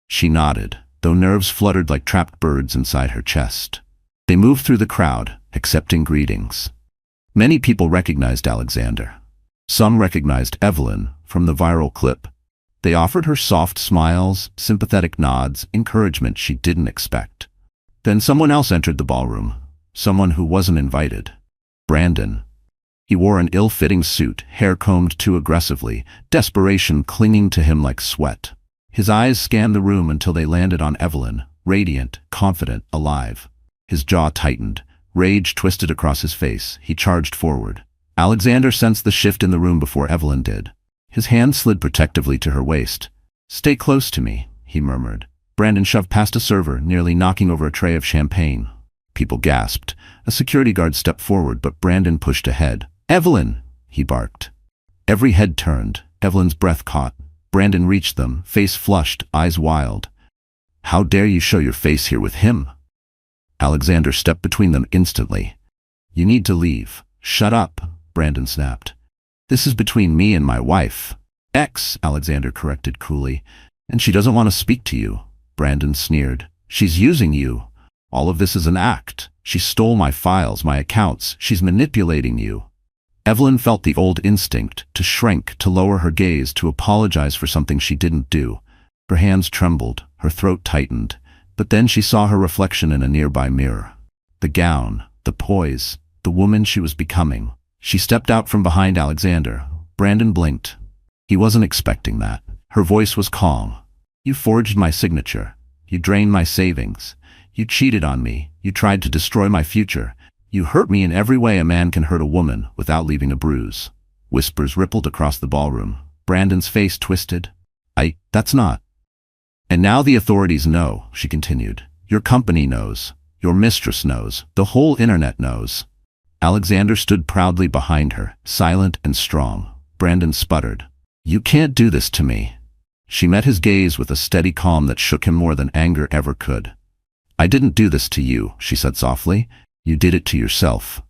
She nodded, though nerves fluttered like trapped birds inside her chest. They moved through the crowd, accepting greetings. Many people recognized Alexander. Some recognized Evelyn from the viral clip. They offered her soft smiles, sympathetic nods, encouragement she didn't expect. Then someone else entered the ballroom, someone who wasn't invited. Brandon. He wore an ill-fitting suit, hair combed too aggressively, desperation clinging to him like sweat. His eyes scanned the room until they landed on Evelyn, radiant, confident, alive. His jaw tightened. Rage twisted across his face. He charged forward. Alexander sensed the shift in the room before Evelyn did. His hand slid protectively to her waist. "Stay close to me," he murmured. Brandon shoved past a server, nearly knocking over a tray of champagne. People gasped. A security guard stepped forward, but Brandon pushed ahead. "Evelyn!" he barked. Every head turned. Evelyn's breath caught. Brandon reached them, face flushed, eyes wild. "How dare you show your face here with him?" Alexander stepped between them instantly. "You need to leave." "Shut up," Brandon snapped. "This is between me and my wife." Alexander corrected coolly. "And she doesn't want to speak to you," Brandon sneered. "She's using you. All of this is an act. She stole my files, my accounts. She's manipulating you." Evelyn felt the old instinct, to shrink, to lower her gaze, to apologize for something she didn't do. Her hands trembled, her throat tightened. But then she saw her reflection in a nearby mirror. The gown, the poise, the woman she was becoming. She stepped out from behind Alexander. Brandon blinked. He wasn't expecting that. Her voice was calm. "You forged my signature. You drained my savings. You cheated on me. You tried to destroy my future. You hurt me in every way a man can hurt a woman without leaving a bruise." Whispers rippled across the ballroom. Brandon's face twisted. That's not." "And now the authorities know," she continued. "Your company knows. Your mistress knows. The whole internet knows." Alexander stood proudly behind her, silent and strong. Brandon sputtered. "You can't do this to me." She met his gaze with a steady calm that shook him more than anger ever could. "I didn't do this to you," she said softly. "You did it to yourself."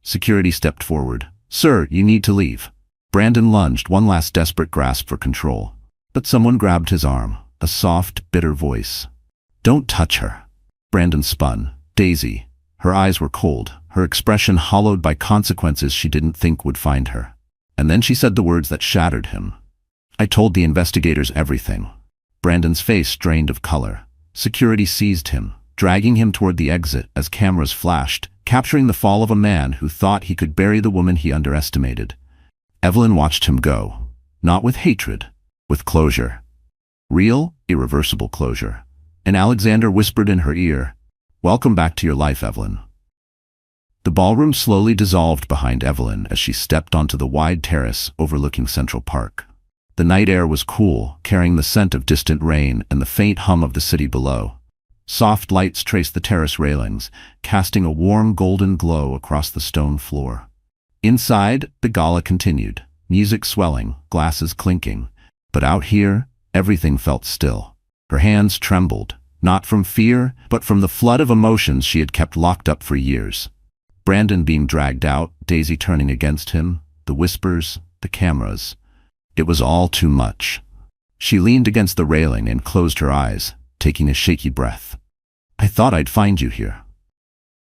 Security stepped forward. "Sir, you need to leave." Brandon lunged, one last desperate grasp for control. But someone grabbed his arm, a soft, bitter voice. "Don't touch her." Brandon spun. Daisy. Her eyes were cold, her expression hollowed by consequences she didn't think would find her. And then she said the words that shattered him. "I told the investigators everything." Brandon's face drained of color. Security seized him, dragging him toward the exit as cameras flashed, capturing the fall of a man who thought he could bury the woman he underestimated. Evelyn watched him go, not with hatred, with closure. Real, irreversible closure. And Alexander whispered in her ear, "Welcome back to your life, Evelyn." The ballroom slowly dissolved behind Evelyn as she stepped onto the wide terrace overlooking Central Park. The night air was cool, carrying the scent of distant rain and the faint hum of the city below. Soft lights traced the terrace railings, casting a warm golden glow across the stone floor. Inside, the gala continued, music swelling, glasses clinking. But out here, everything felt still. Her hands trembled, not from fear, but from the flood of emotions she had kept locked up for years. Brandon being dragged out, Daisy turning against him, the whispers, the cameras. It was all too much. She leaned against the railing and closed her eyes, taking a shaky breath. "I thought I'd find you here."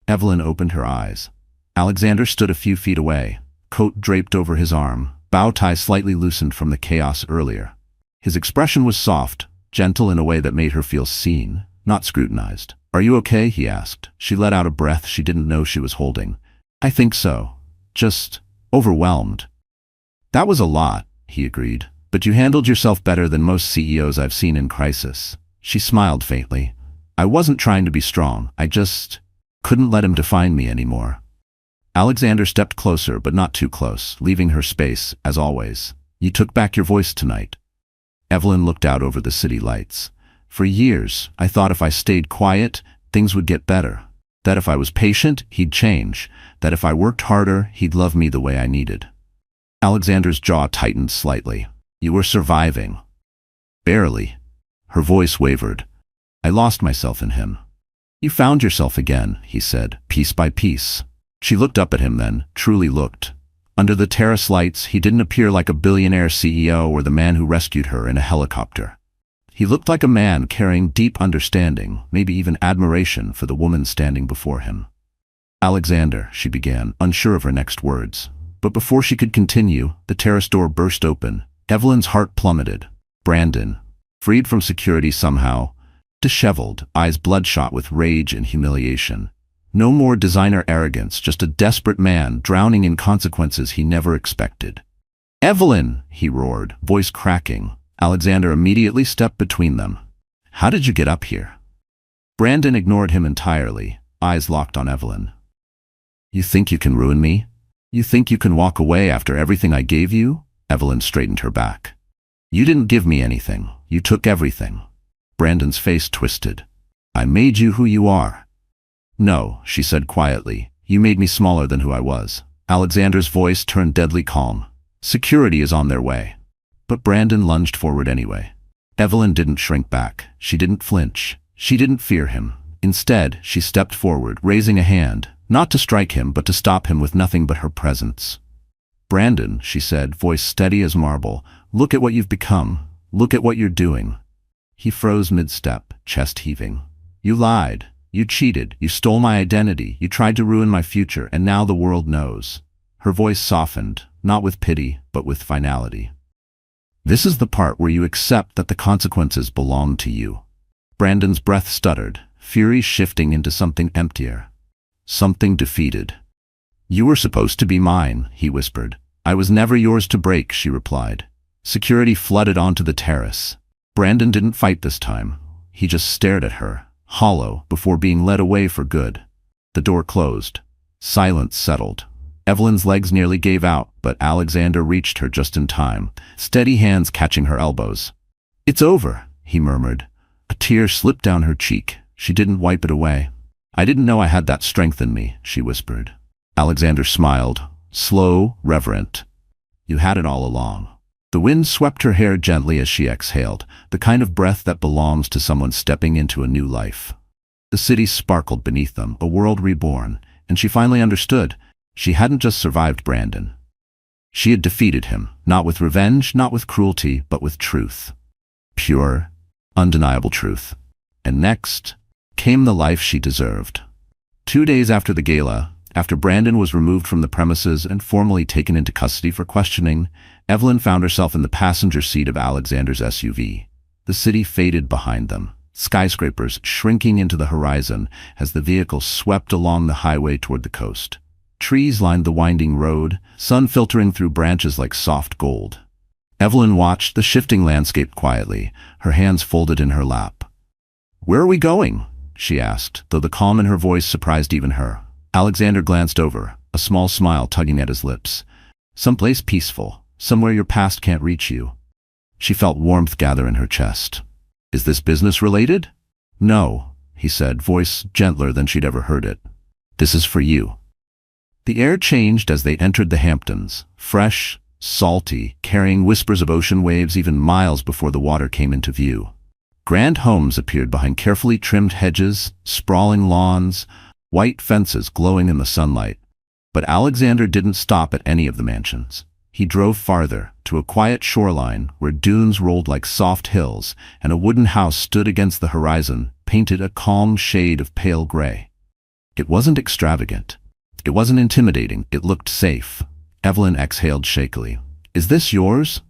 Evelyn opened her eyes. Alexander stood a few feet away, coat draped over his arm, bow tie slightly loosened from the chaos earlier. His expression was soft, gentle in a way that made her feel seen, not scrutinized. "Are you okay?" he asked. She let out a breath she didn't know she was holding. "I think so. Just overwhelmed." "That was a lot," he agreed. "But you handled yourself better than most CEOs I've seen in crisis." She smiled faintly. "I wasn't trying to be strong. I just couldn't let him define me anymore." Alexander stepped closer, but not too close, leaving her space, as always. "You took back your voice tonight." Evelyn looked out over the city lights. "For years, I thought if I stayed quiet, things would get better. That if I was patient, he'd change. That if I worked harder, he'd love me the way I needed." Alexander's jaw tightened slightly. "You were surviving." "Barely." Her voice wavered. "I lost myself in him." "You found yourself again," he said, "piece by piece." She looked up at him then, truly looked. Under the terrace lights, he didn't appear like a billionaire CEO or the man who rescued her in a helicopter. He looked like a man carrying deep understanding, maybe even admiration for the woman standing before him. "Alexander," she began, unsure of her next words. But before she could continue, the terrace door burst open. Evelyn's heart plummeted. Brandon, freed from security somehow, disheveled, eyes bloodshot with rage and humiliation. No more designer arrogance, just a desperate man drowning in consequences he never expected. "Evelyn!" he roared, voice cracking. Alexander immediately stepped between them. How did you get up here? Brandon ignored him entirely, eyes locked on Evelyn. You think you can ruin me? You think you can walk away after everything I gave you? Evelyn straightened her back. You didn't give me anything. You took everything. Brandon's face twisted. I made you who you are. No, she said quietly. You made me smaller than who I was. Alexander's voice turned deadly calm. Security is on their way. But Brandon lunged forward anyway. Evelyn didn't shrink back. She didn't flinch. She didn't fear him. Instead, she stepped forward, raising a hand, not to strike him, but to stop him with nothing but her presence. Brandon, she said, voice steady as marble, look at what you've become. Look at what you're doing. He froze mid-step, chest heaving. You lied. You cheated. You stole my identity. You tried to ruin my future, and now the world knows. Her voice softened, not with pity, but with finality. This is the part where you accept that the consequences belong to you. Brandon's breath stuttered, fury shifting into something emptier. Something defeated. You were supposed to be mine, he whispered. I was never yours to break, she replied. Security flooded onto the terrace. Brandon didn't fight this time. He just stared at her, hollow, before being led away for good. The door closed. Silence settled. Evelyn's legs nearly gave out, but Alexander reached her just in time, steady hands catching her elbows. It's over, he murmured. A tear slipped down her cheek. She didn't wipe it away. I didn't know I had that strength in me, she whispered. Alexander smiled, slow, reverent. You had it all along. The wind swept her hair gently as she exhaled, the kind of breath that belongs to someone stepping into a new life. The city sparkled beneath them, a world reborn, and she finally understood. She hadn't just survived Brandon. She had defeated him, not with revenge, not with cruelty, but with truth. Pure, undeniable truth. And next came the life she deserved. 2 days after the gala, after Brandon was removed from the premises and formally taken into custody for questioning, Evelyn found herself in the passenger seat of Alexander's SUV. The city faded behind them, skyscrapers shrinking into the horizon as the vehicle swept along the highway toward the coast. Trees lined the winding road, sun filtering through branches like soft gold. Evelyn watched the shifting landscape quietly, her hands folded in her lap. Where are we going? She asked, though the calm in her voice surprised even her. Alexander glanced over, a small smile tugging at his lips. Someplace peaceful, somewhere your past can't reach you. She felt warmth gather in her chest. Is this business related? No, he said, voice gentler than she'd ever heard it. This is for you. The air changed as they entered the Hamptons, fresh, salty, carrying whispers of ocean waves even miles before the water came into view. Grand homes appeared behind carefully trimmed hedges, sprawling lawns, white fences glowing in the sunlight. But Alexander didn't stop at any of the mansions. He drove farther, to a quiet shoreline where dunes rolled like soft hills, and a wooden house stood against the horizon, painted a calm shade of pale gray. It wasn't extravagant. It wasn't intimidating. It looked safe. Evelyn exhaled shakily. Is this yours?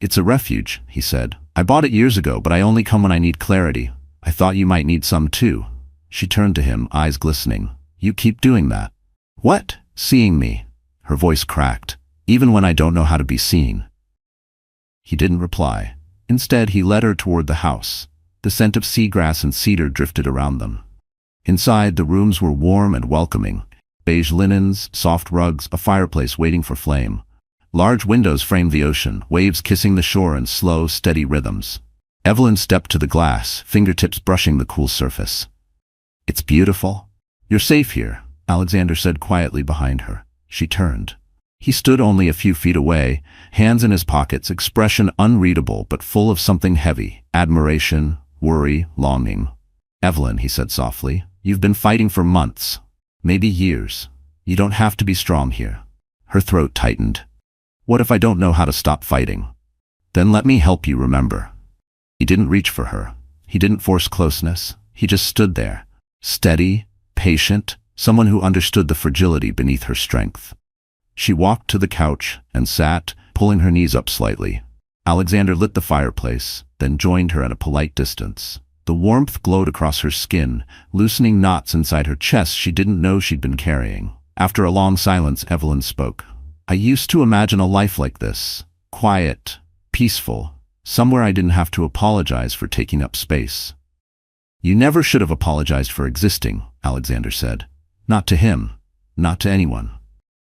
It's a refuge, he said. I bought it years ago, but I only come when I need clarity. I thought you might need some too. She turned to him, eyes glistening. You keep doing that. What? Seeing me. Her voice cracked. Even when I don't know how to be seen. He didn't reply. Instead, he led her toward the house. The scent of seagrass and cedar drifted around them. Inside, the rooms were warm and welcoming. Beige linens, soft rugs, a fireplace waiting for flame. Large windows framed the ocean, waves kissing the shore in slow, steady rhythms. Evelyn stepped to the glass, fingertips brushing the cool surface. It's beautiful. You're safe here, Alexander said quietly behind her. She turned. He stood only a few feet away, hands in his pockets, expression unreadable but full of something heavy, admiration, worry, longing. Evelyn, he said softly, you've been fighting for months, maybe years. You don't have to be strong here. Her throat tightened. What if I don't know how to stop fighting? Then let me help you remember. He didn't reach for her. He didn't force closeness. He just stood there, steady, patient, someone who understood the fragility beneath her strength. She walked to the couch and sat, pulling her knees up slightly. Alexander lit the fireplace, then joined her at a polite distance. The warmth glowed across her skin, loosening knots inside her chest she didn't know she'd been carrying. After a long silence, Evelyn spoke. I used to imagine a life like this, quiet, peaceful, Somewhere I didn't have to apologize for taking up space. You never should have apologized for existing, Alexander said. Not to him, not to anyone.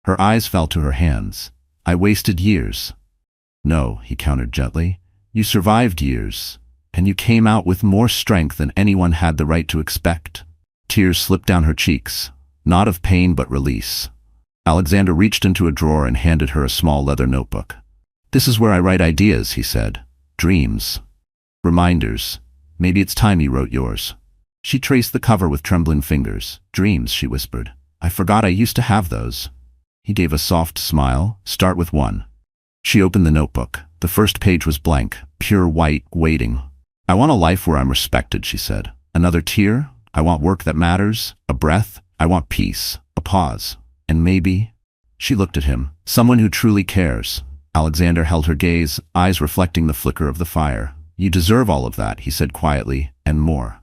Her eyes fell to her hands. I wasted years. No, he countered gently. You survived years, and you came out with more strength than anyone had the right to expect. Tears slipped down her cheeks, not of pain but release. Alexander reached into a drawer and handed her a small leather notebook. This is where I write ideas, he said. Dreams. Reminders. Maybe it's time you wrote yours. She traced the cover with trembling fingers. Dreams, she whispered. I forgot I used to have those. He gave a soft smile. Start with one. She opened the notebook. The first page was blank, pure white, waiting. I want a life where I'm respected, she said. Another tear. I want work that matters. A breath. I want peace. A pause. And maybe... She looked at him. Someone who truly cares. Alexander held her gaze, eyes reflecting the flicker of the fire. You deserve all of that, he said quietly, and more.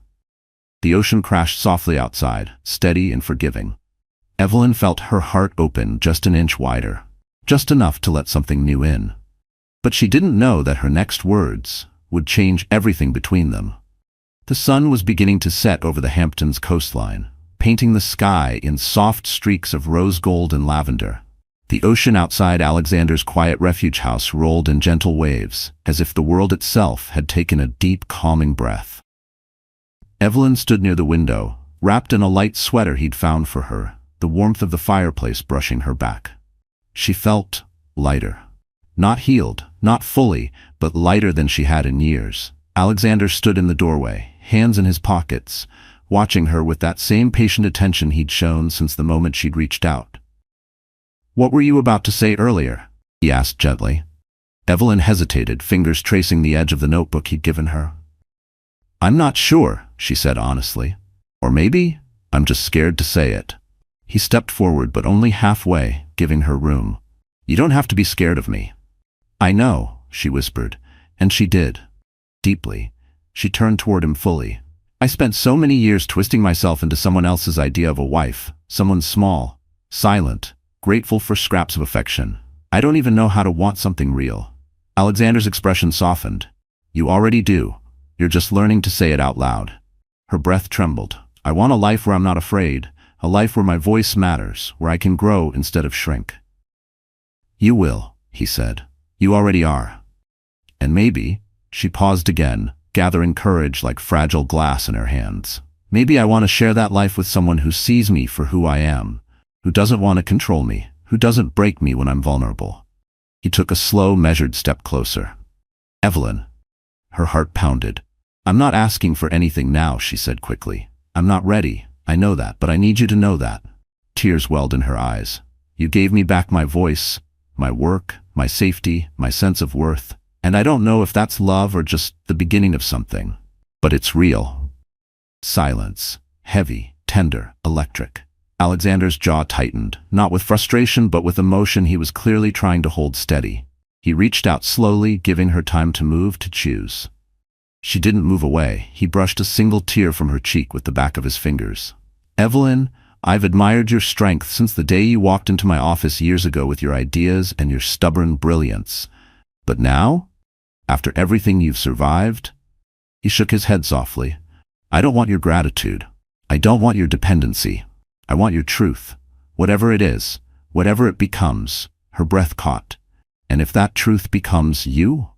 The ocean crashed softly outside, steady and forgiving. Evelyn felt her heart open just an inch wider, just enough to let something new in. But she didn't know that her next words would change everything between them. The sun was beginning to set over the Hamptons coastline, painting the sky in soft streaks of rose gold and lavender. The ocean outside Alexander's quiet refuge house rolled in gentle waves, as if the world itself had taken a deep, calming breath. Evelyn stood near the window, wrapped in a light sweater he'd found for her, the warmth of the fireplace brushing her back. She felt lighter. Not healed, not fully, but lighter than she had in years. Alexander stood in the doorway, hands in his pockets, watching her with that same patient attention he'd shown since the moment she'd reached out. What were you about to say earlier? He asked gently. Evelyn hesitated, fingers tracing the edge of the notebook he'd given her. I'm not sure, she said honestly. Or maybe I'm just scared to say it. He stepped forward, but only halfway, giving her room. You don't have to be scared of me. I know, she whispered, and she did. Deeply. She turned toward him fully. I spent so many years twisting myself into someone else's idea of a wife, someone small, silent, grateful for scraps of affection. I don't even know how to want something real. Alexander's expression softened. You already do. You're just learning to say it out loud. Her breath trembled. I want a life where I'm not afraid, a life where my voice matters, where I can grow instead of shrink. You will, he said. You already are. And maybe, she paused again, gathering courage like fragile glass in her hands. Maybe I want to share that life with someone who sees me for who I am, who doesn't want to control me, who doesn't break me when I'm vulnerable. He took a slow, measured step closer. Evelyn. Her heart pounded. I'm not asking for anything now, she said quickly. I'm not ready. I know that, but I need you to know that. Tears welled in her eyes. You gave me back my voice, my work, my safety, my sense of worth. And I don't know if that's love or just the beginning of something. But it's real. Silence. Heavy, tender, electric. Alexander's jaw tightened, not with frustration but with emotion he was clearly trying to hold steady. He reached out slowly, giving her time to move, to choose. She didn't move away. He brushed a single tear from her cheek with the back of his fingers. Evelyn, I've admired your strength since the day you walked into my office years ago with your ideas and your stubborn brilliance. But now, after everything you've survived, he shook his head softly. I don't want your gratitude. I don't want your dependency. I want your truth. Whatever it is, whatever it becomes. Her breath caught. And if that truth becomes you?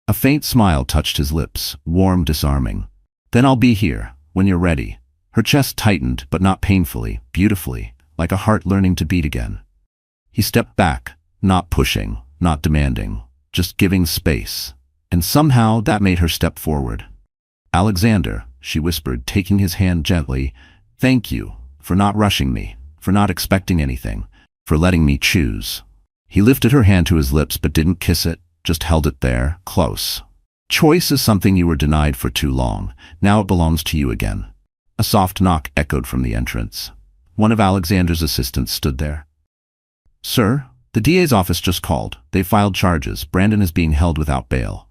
A faint smile touched his lips, warm, disarming. Then I'll be here, when you're ready. Her chest tightened, but not painfully, beautifully, like a heart learning to beat again. He stepped back, not pushing, not demanding, just giving space. And somehow that made her step forward. Alexander, she whispered, taking his hand gently, thank you for not rushing me, for not expecting anything, for letting me choose. He lifted her hand to his lips but didn't kiss it, just held it there, close. Choice is something you were denied for too long. Now it belongs to you again. A soft knock echoed from the entrance. One of Alexander's assistants stood there. Sir, the DA's office just called. They filed charges. Brandon is being held without bail.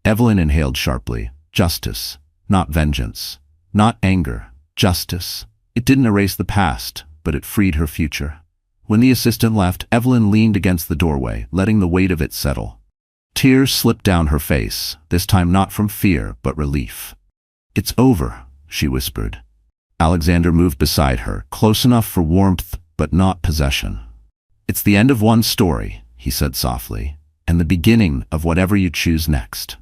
Evelyn inhaled sharply. Justice, not vengeance. Not anger. Justice. It didn't erase the past, but it freed her future. When the assistant left, Evelyn leaned against the doorway, letting the weight of it settle. Tears slipped down her face, this time not from fear, but relief. "It's over," she whispered. Alexander moved beside her, close enough for warmth, but not possession. "It's the end of one story," he said softly, "and the beginning of whatever you choose next."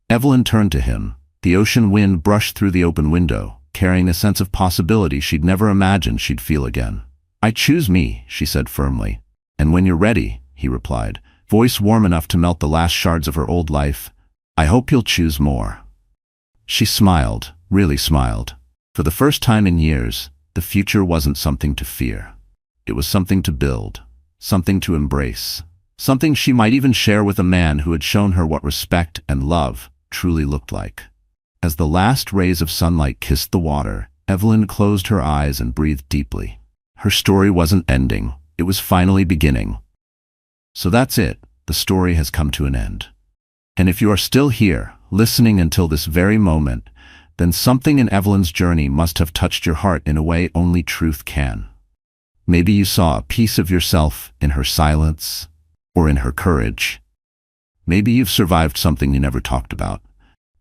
Evelyn turned to him. The ocean wind brushed through the open window, carrying a sense of possibility she'd never imagined she'd feel again. "I choose me," she said firmly. "And when you're ready," he replied, voice warm enough to melt the last shards of her old life, "I hope you'll choose more." She smiled, really smiled. For the first time in years, the future wasn't something to fear. It was something to build, something to embrace, something she might even share with a man who had shown her what respect and love truly looked like. As the last rays of sunlight kissed the water, Evelyn closed her eyes and breathed deeply. Her story wasn't ending, it was finally beginning. So that's it, the story has come to an end. And if you are still here, listening until this very moment, then something in Evelyn's journey must have touched your heart in a way only truth can. Maybe you saw a piece of yourself in her silence, or in her courage. Maybe you've survived something you never talked about.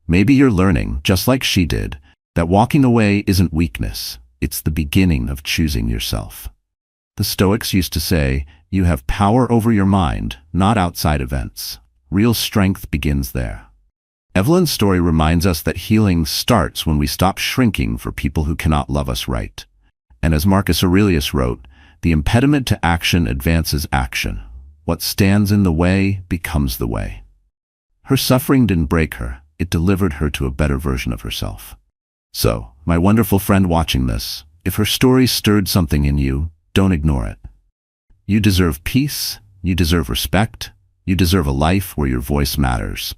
Maybe you're learning, just like she did, that walking away isn't weakness, it's the beginning of choosing yourself. The Stoics used to say, you have power over your mind, not outside events. Real strength begins there. Evelyn's story reminds us that healing starts when we stop shrinking for people who cannot love us right. And as Marcus Aurelius wrote, the impediment to action advances action. What stands in the way becomes the way. Her suffering didn't break her, it delivered her to a better version of herself. So, my wonderful friend watching this, if her story stirred something in you, don't ignore it. You deserve peace, you deserve respect, you deserve a life where your voice matters.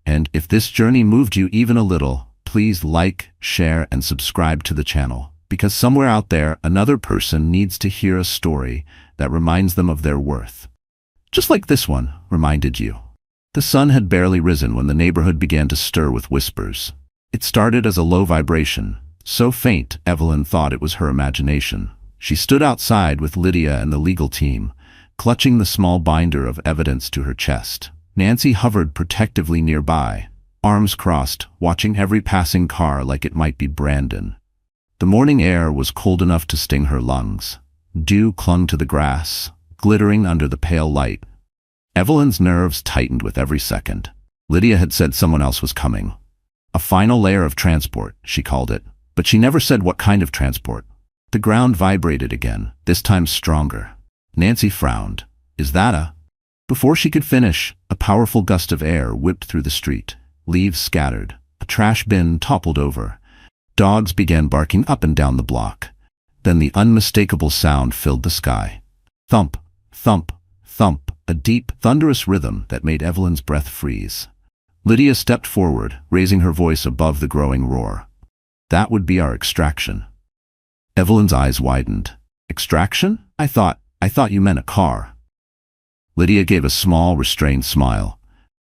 And if this journey moved you even a little, please like, share, and subscribe to the channel, because somewhere out there, another person needs to hear a story that reminds them of their worth. Just like this one reminded you. The sun had barely risen when the neighborhood began to stir with whispers. It started as a low vibration, so faint Evelyn thought it was her imagination. She stood outside with Lydia and the legal team, clutching the small binder of evidence to her chest. Nancy hovered protectively nearby, arms crossed, watching every passing car like it might be Brandon. The morning air was cold enough to sting her lungs. Dew clung to the grass, glittering under the pale light. Evelyn's nerves tightened with every second. Lydia had said someone else was coming. A final layer of transport, she called it, but she never said what kind of transport. The ground vibrated again, this time stronger. Nancy frowned. Is that a... Before she could finish, a powerful gust of air whipped through the street. Leaves scattered. A trash bin toppled over. Dogs began barking up and down the block. Then the unmistakable sound filled the sky. Thump, thump, thump, a deep, thunderous rhythm that made Evelyn's breath freeze. Lydia stepped forward, raising her voice above the growing roar. That would be our extraction. Evelyn's eyes widened. Extraction? I thought you meant a car. Lydia gave a small, restrained smile.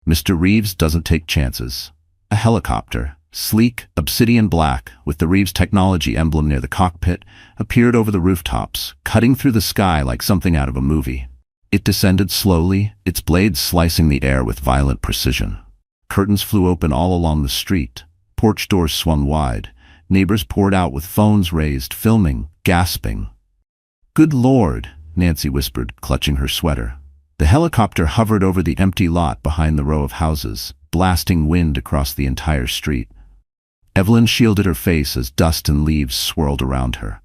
Mr. Reeves doesn't take chances. A helicopter, sleek, obsidian black, with the Reeves technology emblem near the cockpit, appeared over the rooftops, cutting through the sky like something out of a movie. It descended slowly, its blades slicing the air with violent precision. Curtains flew open all along the street. Porch doors swung wide. Neighbors poured out with phones raised, filming, gasping. "Good Lord," Nancy whispered, clutching her sweater. The helicopter hovered over the empty lot behind the row of houses, blasting wind across the entire street. Evelyn shielded her face as dust and leaves swirled around her.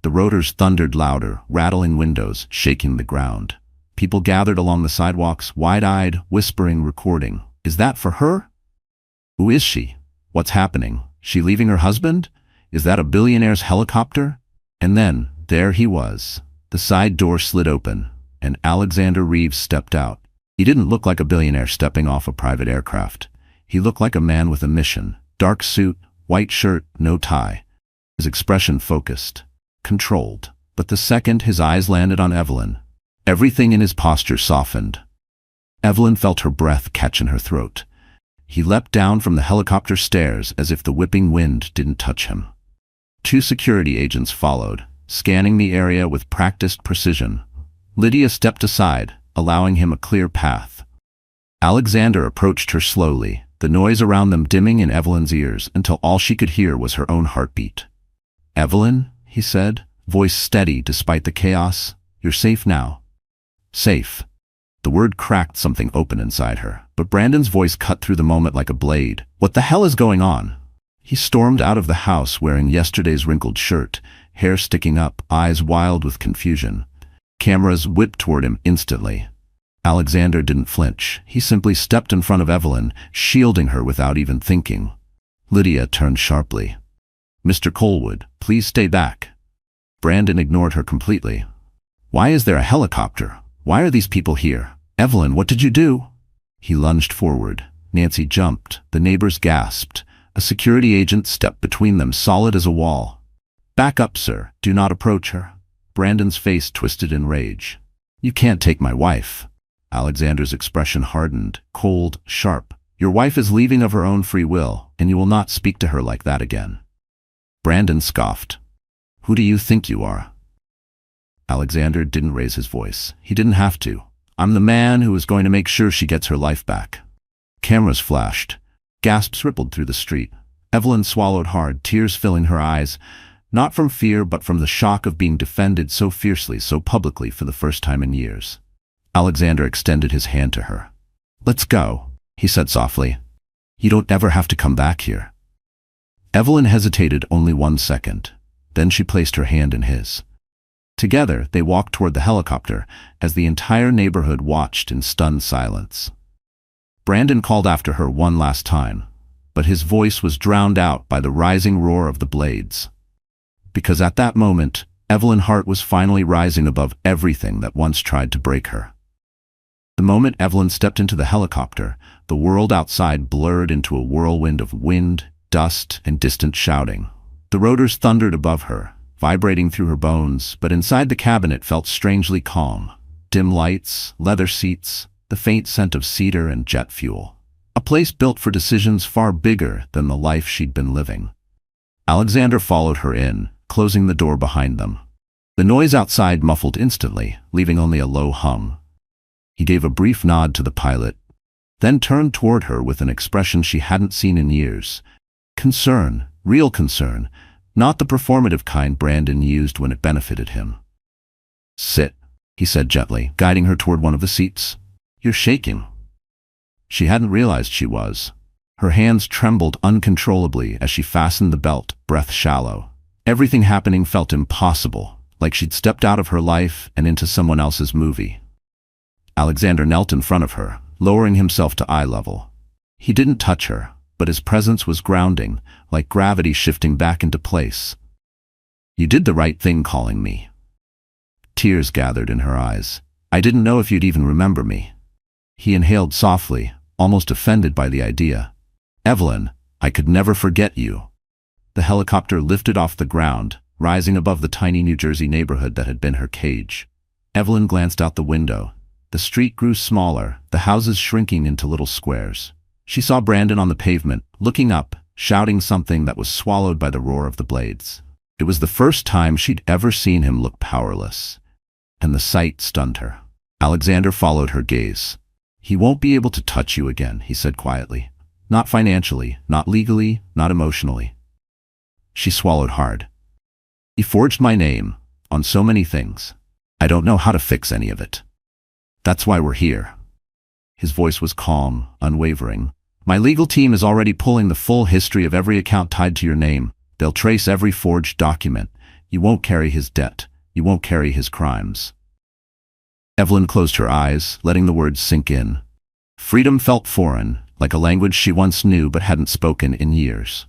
The rotors thundered louder, rattling windows, shaking the ground. People gathered along the sidewalks, wide-eyed, whispering, recording. Is that for her? Who is she? What's happening? She leaving her husband? Is that a billionaire's helicopter? And then, there he was. The side door slid open, and Alexander Reeves stepped out. He didn't look like a billionaire stepping off a private aircraft. He looked like a man with a mission. Dark suit, white shirt, no tie. His expression focused, controlled. But the second his eyes landed on Evelyn, everything in his posture softened. Evelyn felt her breath catch in her throat. He leapt down from the helicopter stairs as if the whipping wind didn't touch him. 2 security agents followed, scanning the area with practiced precision. Lydia stepped aside, allowing him a clear path. Alexander approached her slowly, the noise around them dimming in Evelyn's ears until all she could hear was her own heartbeat. "Evelyn," he said, voice steady despite the chaos, "you're safe now." Safe. The word cracked something open inside her, but Brandon's voice cut through the moment like a blade. "What the hell is going on?" He stormed out of the house wearing yesterday's wrinkled shirt, hair sticking up, eyes wild with confusion. Cameras whipped toward him instantly. Alexander didn't flinch. He simply stepped in front of Evelyn, shielding her without even thinking. Lydia turned sharply. "Mr. Colwood, please stay back." Brandon ignored her completely. "Why is there a helicopter? Why are these people here? Evelyn, what did you do?" He lunged forward. Nancy jumped. The neighbors gasped. A security agent stepped between them, solid as a wall. "Back up, sir. Do not approach her." Brandon's face twisted in rage. "You can't take my wife." Alexander's expression hardened, cold, sharp. "Your wife is leaving of her own free will, and you will not speak to her like that again." Brandon scoffed. "Who do you think you are?" Alexander didn't raise his voice. He didn't have to. "I'm the man who is going to make sure she gets her life back." Cameras flashed. Gasps rippled through the street. Evelyn swallowed hard, tears filling her eyes, not from fear but from the shock of being defended so fiercely, so publicly for the first time in years. Alexander extended his hand to her. "Let's go," he said softly. "You don't ever have to come back here." Evelyn hesitated only 1 second. Then she placed her hand in his. Together, they walked toward the helicopter as the entire neighborhood watched in stunned silence. Brandon called after her one last time, but his voice was drowned out by the rising roar of the blades. Because at that moment, Evelyn's heart was finally rising above everything that once tried to break her. The moment Evelyn stepped into the helicopter, the world outside blurred into a whirlwind of wind, dust, and distant shouting. The rotors thundered above her, vibrating through her bones, but inside the cabin it felt strangely calm. Dim lights, leather seats, the faint scent of cedar and jet fuel. A place built for decisions far bigger than the life she'd been living. Alexander followed her in, closing the door behind them. The noise outside muffled instantly, leaving only a low hum. He gave a brief nod to the pilot, then turned toward her with an expression she hadn't seen in years. Concern, real concern, not the performative kind Brandon used when it benefited him. "Sit," he said gently, guiding her toward one of the seats. "You're shaking." She hadn't realized she was. Her hands trembled uncontrollably as she fastened the belt, breath shallow. Everything happening felt impossible, like she'd stepped out of her life and into someone else's movie. Alexander knelt in front of her, lowering himself to eye level. He didn't touch her, but his presence was grounding, like gravity shifting back into place. "You did the right thing calling me." Tears gathered in her eyes. "I didn't know if you'd even remember me." He inhaled softly, almost offended by the idea. "Evelyn, I could never forget you." The helicopter lifted off the ground, rising above the tiny New Jersey neighborhood that had been her cage. Evelyn glanced out the window. The street grew smaller, the houses shrinking into little squares. She saw Brandon on the pavement, looking up, shouting something that was swallowed by the roar of the blades. It was the first time she'd ever seen him look powerless, and the sight stunned her. Alexander followed her gaze. "He won't be able to touch you again," he said quietly. "Not financially, not legally, not emotionally." She swallowed hard. "He forged my name on so many things. I don't know how to fix any of it. That's why we're here." His voice was calm, unwavering. "My legal team is already pulling the full history of every account tied to your name. They'll trace every forged document. You won't carry his debt. You won't carry his crimes." Evelyn closed her eyes, letting the words sink in. Freedom felt foreign, like a language she once knew but hadn't spoken in years.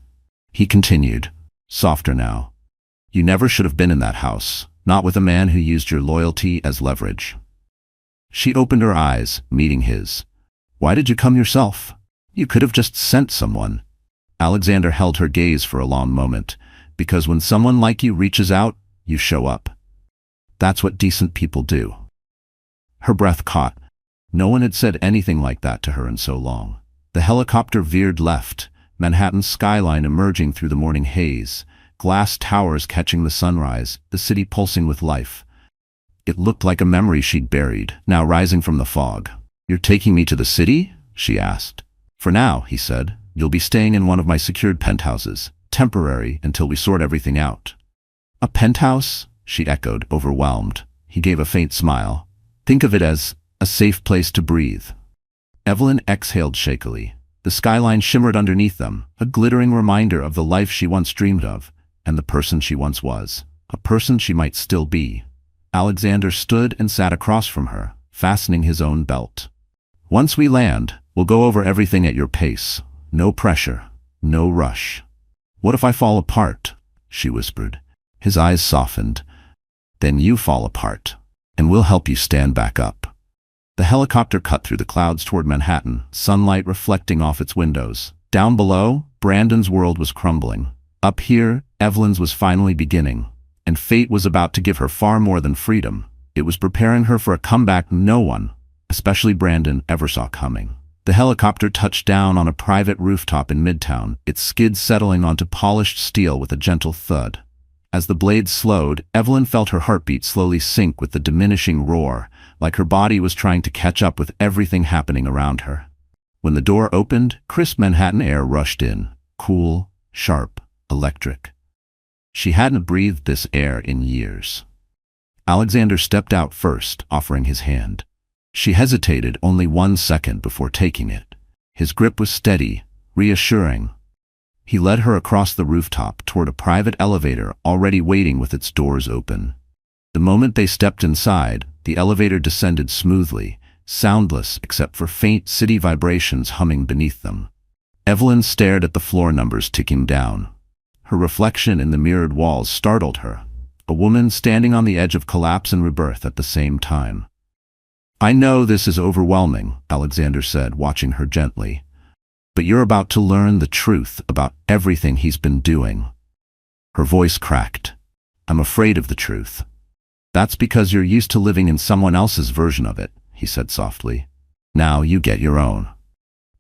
He continued, softer now. "You never should have been in that house, not with a man who used your loyalty as leverage." She opened her eyes, meeting his. "Why did you come yourself? You could have just sent someone." Alexander held her gaze for a long moment, because when someone like you reaches out, you show up. That's what decent people do. Her breath caught. No one had said anything like that to her in so long. The helicopter veered left, Manhattan's skyline emerging through the morning haze, glass towers catching the sunrise, the city pulsing with life. It looked like a memory she'd buried, now rising from the fog. "You're taking me to the city?" she asked. For now, he said, you'll be staying in one of my secured penthouses, temporary until we sort everything out. A penthouse? She echoed, overwhelmed. He gave a faint smile. Think of it as a safe place to breathe. Evelyn exhaled shakily. The skyline shimmered underneath them, a glittering reminder of the life she once dreamed of, and the person she once was, a person she might still be. Alexander stood and sat across from her, fastening his own belt. Once we land, we'll go over everything at your pace. No pressure, no rush. What if I fall apart? She whispered. His eyes softened. Then you fall apart, and we'll help you stand back up. The helicopter cut through the clouds toward Manhattan, sunlight reflecting off its windows. Down below, Brandon's world was crumbling. Up here, Evelyn's was finally beginning, and fate was about to give her far more than freedom. It was preparing her for a comeback no one, especially Brandon, ever saw coming. The helicopter touched down on a private rooftop in Midtown, its skids settling onto polished steel with a gentle thud. As the blade slowed, Evelyn felt her heartbeat slowly sink with the diminishing roar, like her body was trying to catch up with everything happening around her. When the door opened, crisp Manhattan air rushed in, cool, sharp, electric. She hadn't breathed this air in years. Alexander stepped out first, offering his hand. She hesitated only 1 second before taking it. His grip was steady, reassuring. He led her across the rooftop toward a private elevator already waiting with its doors open. The moment they stepped inside, the elevator descended smoothly, soundless except for faint city vibrations humming beneath them. Evelyn stared at the floor numbers ticking down. Her reflection in the mirrored walls startled her, a woman standing on the edge of collapse and rebirth at the same time. I know this is overwhelming, Alexander said, watching her gently. But you're about to learn the truth about everything he's been doing. Her voice cracked. I'm afraid of the truth. That's because you're used to living in someone else's version of it, he said softly. Now you get your own.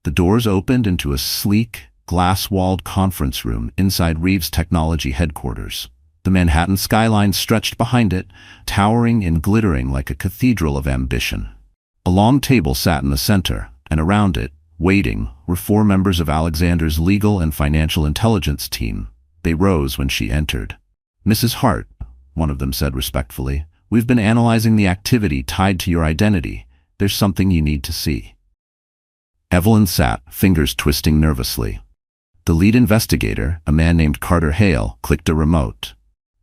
The doors opened into a sleek, glass-walled conference room inside Reeves Technology headquarters. The Manhattan skyline stretched behind it, towering and glittering like a cathedral of ambition. A long table sat in the center, and around it, waiting, were 4 members of Alexander's legal and financial intelligence team. They rose when she entered. Mrs. Hart, one of them said respectfully, we've been analyzing the activity tied to your identity. There's something you need to see. Evelyn sat, fingers twisting nervously. The lead investigator, a man named Carter Hale, clicked a remote.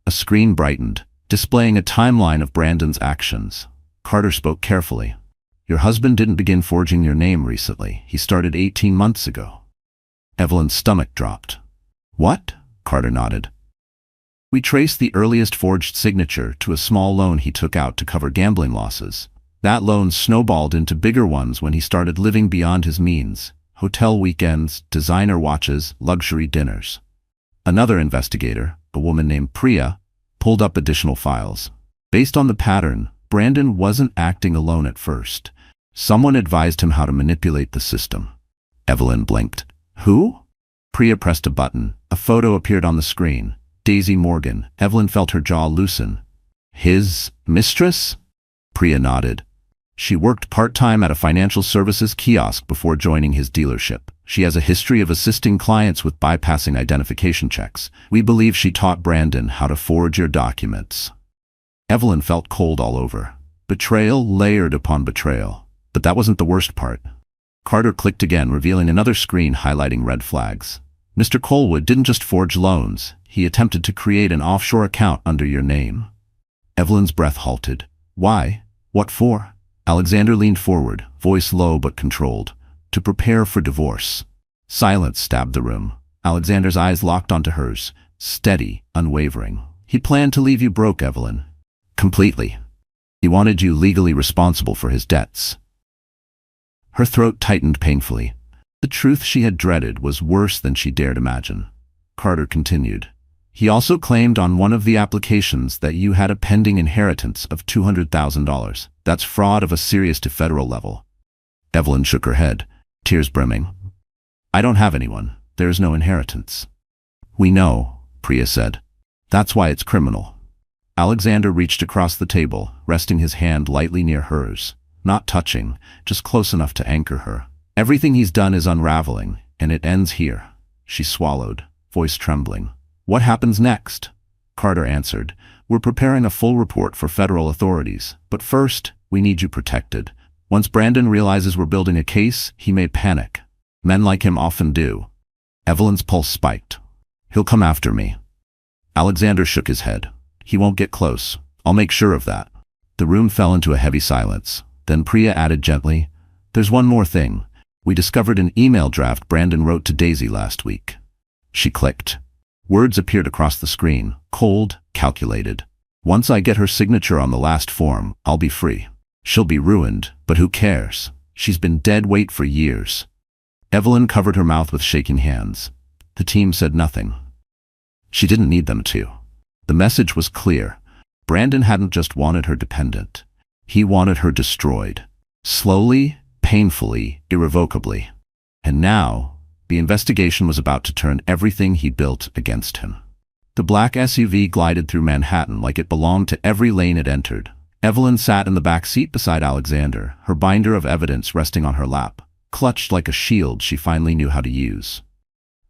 A screen brightened, displaying a timeline of Brandon's actions. Carter spoke carefully. Your husband didn't begin forging your name recently. He started 18 months ago. Evelyn's stomach dropped. What? Carter nodded. We traced the earliest forged signature to a small loan he took out to cover gambling losses. That loan snowballed into bigger ones when he started living beyond his means. Hotel weekends, designer watches, luxury dinners. Another investigator, a woman named Priya, pulled up additional files. Based on the pattern, Brandon wasn't acting alone at first. Someone advised him how to manipulate the system. Evelyn blinked. Who? Priya pressed a button. A photo appeared on the screen. Daisy Morgan. Evelyn felt her jaw loosen. His mistress? Priya nodded. She worked part-time at a financial services kiosk before joining his dealership. She has a history of assisting clients with bypassing identification checks. We believe she taught Brandon how to forge your documents. Evelyn felt cold all over. Betrayal layered upon betrayal. But that wasn't the worst part. Carter clicked again, revealing another screen highlighting red flags. Mr. Colwood didn't just forge loans. He attempted to create an offshore account under your name. Evelyn's breath halted. Why? What for? Alexander leaned forward, voice low but controlled. To prepare for divorce. Silence stabbed the room. Alexander's eyes locked onto hers, steady, unwavering. He planned to leave you broke, Evelyn. Completely. He wanted you legally responsible for his debts. Her throat tightened painfully. The truth she had dreaded was worse than she dared imagine. Carter continued. He also claimed on one of the applications that you had a pending inheritance of $200,000. That's fraud of a serious to federal level. Evelyn shook her head, tears brimming. I don't have anyone. There is no inheritance. We know, Priya said. That's why it's criminal. Alexander reached across the table, resting his hand lightly near hers. Not touching, just close enough to anchor her. Everything he's done is unraveling, and it ends here. She swallowed, voice trembling. What happens next? Carter answered. We're preparing a full report for federal authorities, but first, we need you protected. Once Brandon realizes we're building a case, he may panic. Men like him often do. Evelyn's pulse spiked. He'll come after me. Alexander shook his head. He won't get close. I'll make sure of that. The room fell into a heavy silence. Then Priya added gently, There's one more thing. We discovered an email draft Brandon wrote to Daisy last week. She clicked. Words appeared across the screen, cold, calculated. Once I get her signature on the last form, I'll be free. She'll be ruined, but who cares? She's been dead weight for years. Evelyn covered her mouth with shaking hands. The team said nothing. She didn't need them to. The message was clear. Brandon hadn't just wanted her dependent. He wanted her destroyed. Slowly, painfully, irrevocably. And now, the investigation was about to turn everything he built against him. The black SUV glided through Manhattan like it belonged to every lane it entered. Evelyn sat in the back seat beside Alexander, her binder of evidence resting on her lap, clutched like a shield she finally knew how to use.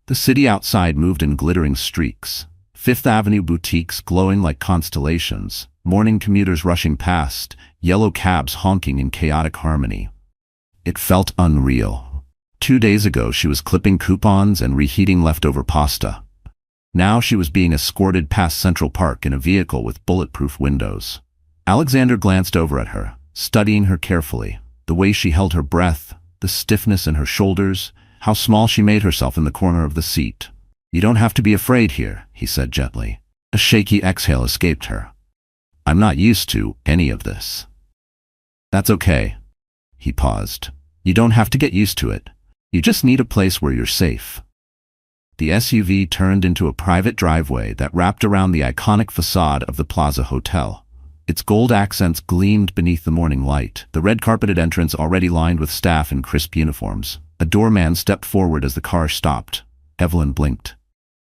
The city outside moved in glittering streaks. Fifth Avenue boutiques glowing like constellations, morning commuters rushing past, yellow cabs honking in chaotic harmony. It felt unreal. 2 days ago she was clipping coupons and reheating leftover pasta. Now she was being escorted past Central Park in a vehicle with bulletproof windows. Alexander glanced over at her, studying her carefully. The way she held her breath, the stiffness in her shoulders, how small she made herself in the corner of the seat. You don't have to be afraid here, he said gently. A shaky exhale escaped her. I'm not used to any of this. That's okay. He paused. You don't have to get used to it. You just need a place where you're safe. The SUV turned into a private driveway that wrapped around the iconic facade of the Plaza Hotel. Its gold accents gleamed beneath the morning light, the red-carpeted entrance already lined with staff in crisp uniforms. A doorman stepped forward as the car stopped. Evelyn blinked.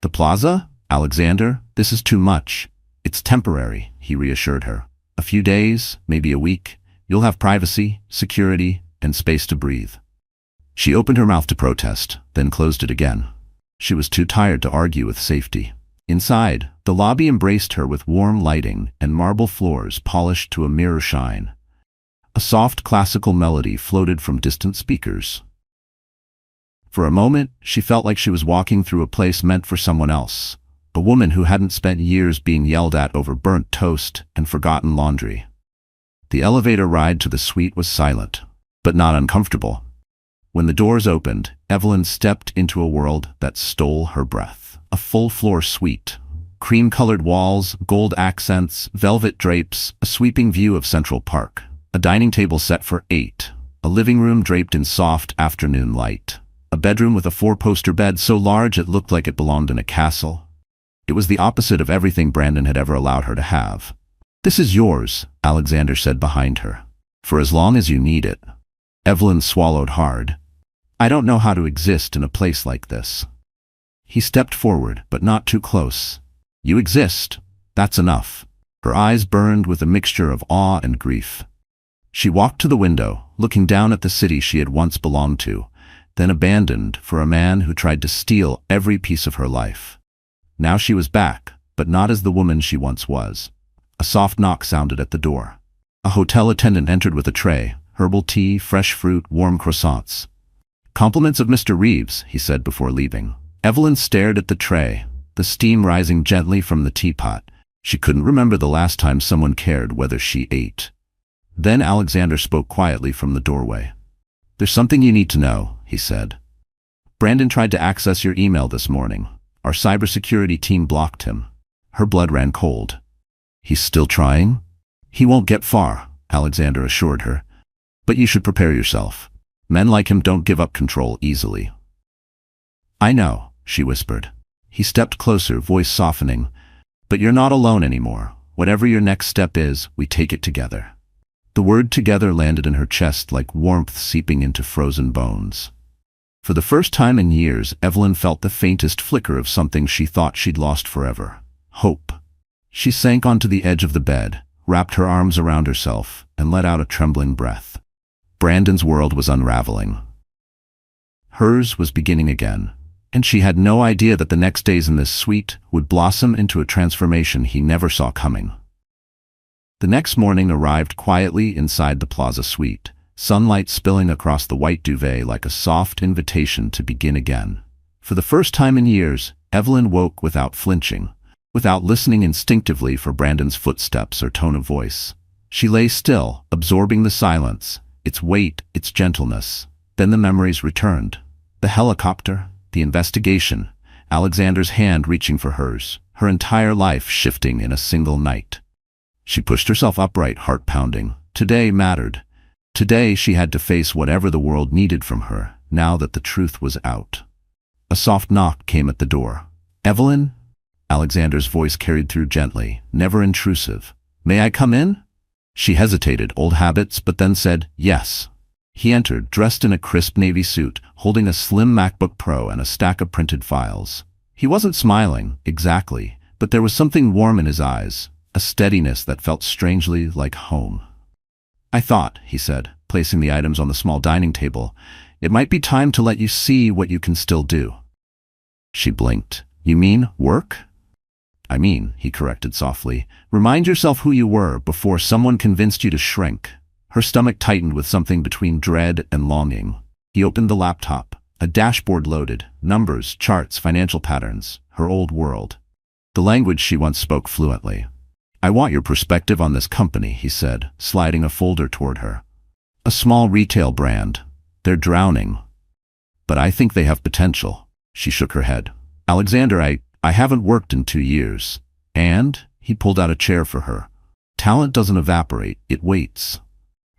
The Plaza? Alexander, this is too much. It's temporary, he reassured her. A few days, maybe a week. You'll have privacy, security, and space to breathe. She opened her mouth to protest, then closed it again. She was too tired to argue with safety. Inside, the lobby embraced her with warm lighting and marble floors polished to a mirror shine. A soft classical melody floated from distant speakers. For a moment, she felt like she was walking through a place meant for someone else, a woman who hadn't spent years being yelled at over burnt toast and forgotten laundry. The elevator ride to the suite was silent, but not uncomfortable. When the doors opened, Evelyn stepped into a world that stole her breath. A full-floor suite. Cream-colored walls, gold accents, velvet drapes, a sweeping view of Central Park. A dining table set for 8. A living room draped in soft afternoon light. A bedroom with a 4-poster bed so large it looked like it belonged in a castle. It was the opposite of everything Brandon had ever allowed her to have. This is yours, Alexander said behind her. For as long as you need it. Evelyn swallowed hard. I don't know how to exist in a place like this. He stepped forward, but not too close. You exist. That's enough. Her eyes burned with a mixture of awe and grief. She walked to the window, looking down at the city she had once belonged to, then abandoned for a man who tried to steal every piece of her life. Now she was back, but not as the woman she once was. A soft knock sounded at the door. A hotel attendant entered with a tray, herbal tea, fresh fruit, warm croissants. Compliments of Mr. Reeves, he said before leaving. Evelyn stared at the tray, the steam rising gently from the teapot. She couldn't remember the last time someone cared whether she ate. Then Alexander spoke quietly from the doorway. There's something you need to know, he said. Brandon tried to access your email this morning. Our cybersecurity team blocked him. Her blood ran cold. He's still trying? He won't get far, Alexander assured her. But you should prepare yourself. Men like him don't give up control easily. I know, she whispered. He stepped closer, voice softening. But you're not alone anymore. Whatever your next step is, we take it together. The word together landed in her chest like warmth seeping into frozen bones. For the first time in years, Evelyn felt the faintest flicker of something she thought she'd lost forever. Hope. She sank onto the edge of the bed, wrapped her arms around herself, and let out a trembling breath. Brandon's world was unraveling. Hers was beginning again, and she had no idea that the next days in this suite would blossom into a transformation he never saw coming. The next morning arrived quietly inside the Plaza suite, sunlight spilling across the white duvet like a soft invitation to begin again. For the first time in years, Evelyn woke without flinching, without listening instinctively for Brandon's footsteps or tone of voice. She lay still, absorbing the silence, its weight, its gentleness. Then the memories returned. The helicopter, the investigation, Alexander's hand reaching for hers, her entire life shifting in a single night. She pushed herself upright, heart pounding. Today mattered. Today she had to face whatever the world needed from her, now that the truth was out. A soft knock came at the door. "Evelyn?" Alexander's voice carried through gently, never intrusive. "May I come in?" She hesitated, old habits, but then said, "Yes." He entered, dressed in a crisp navy suit, holding a slim MacBook Pro and a stack of printed files. He wasn't smiling, exactly, but there was something warm in his eyes, a steadiness that felt strangely like home. "I thought," he said, placing the items on the small dining table, "it might be time to let you see what you can still do." She blinked. "You mean work?" "I mean," he corrected softly, "remind yourself who you were before someone convinced you to shrink." Her stomach tightened with something between dread and longing. He opened the laptop. A dashboard loaded, numbers, charts, financial patterns, her old world. The language she once spoke fluently. "I want your perspective on this company," he said, sliding a folder toward her. "A small retail brand. They're drowning. But I think they have potential." She shook her head. "Alexander, I haven't worked in 2 years. And," he pulled out a chair for her, "talent doesn't evaporate, it waits."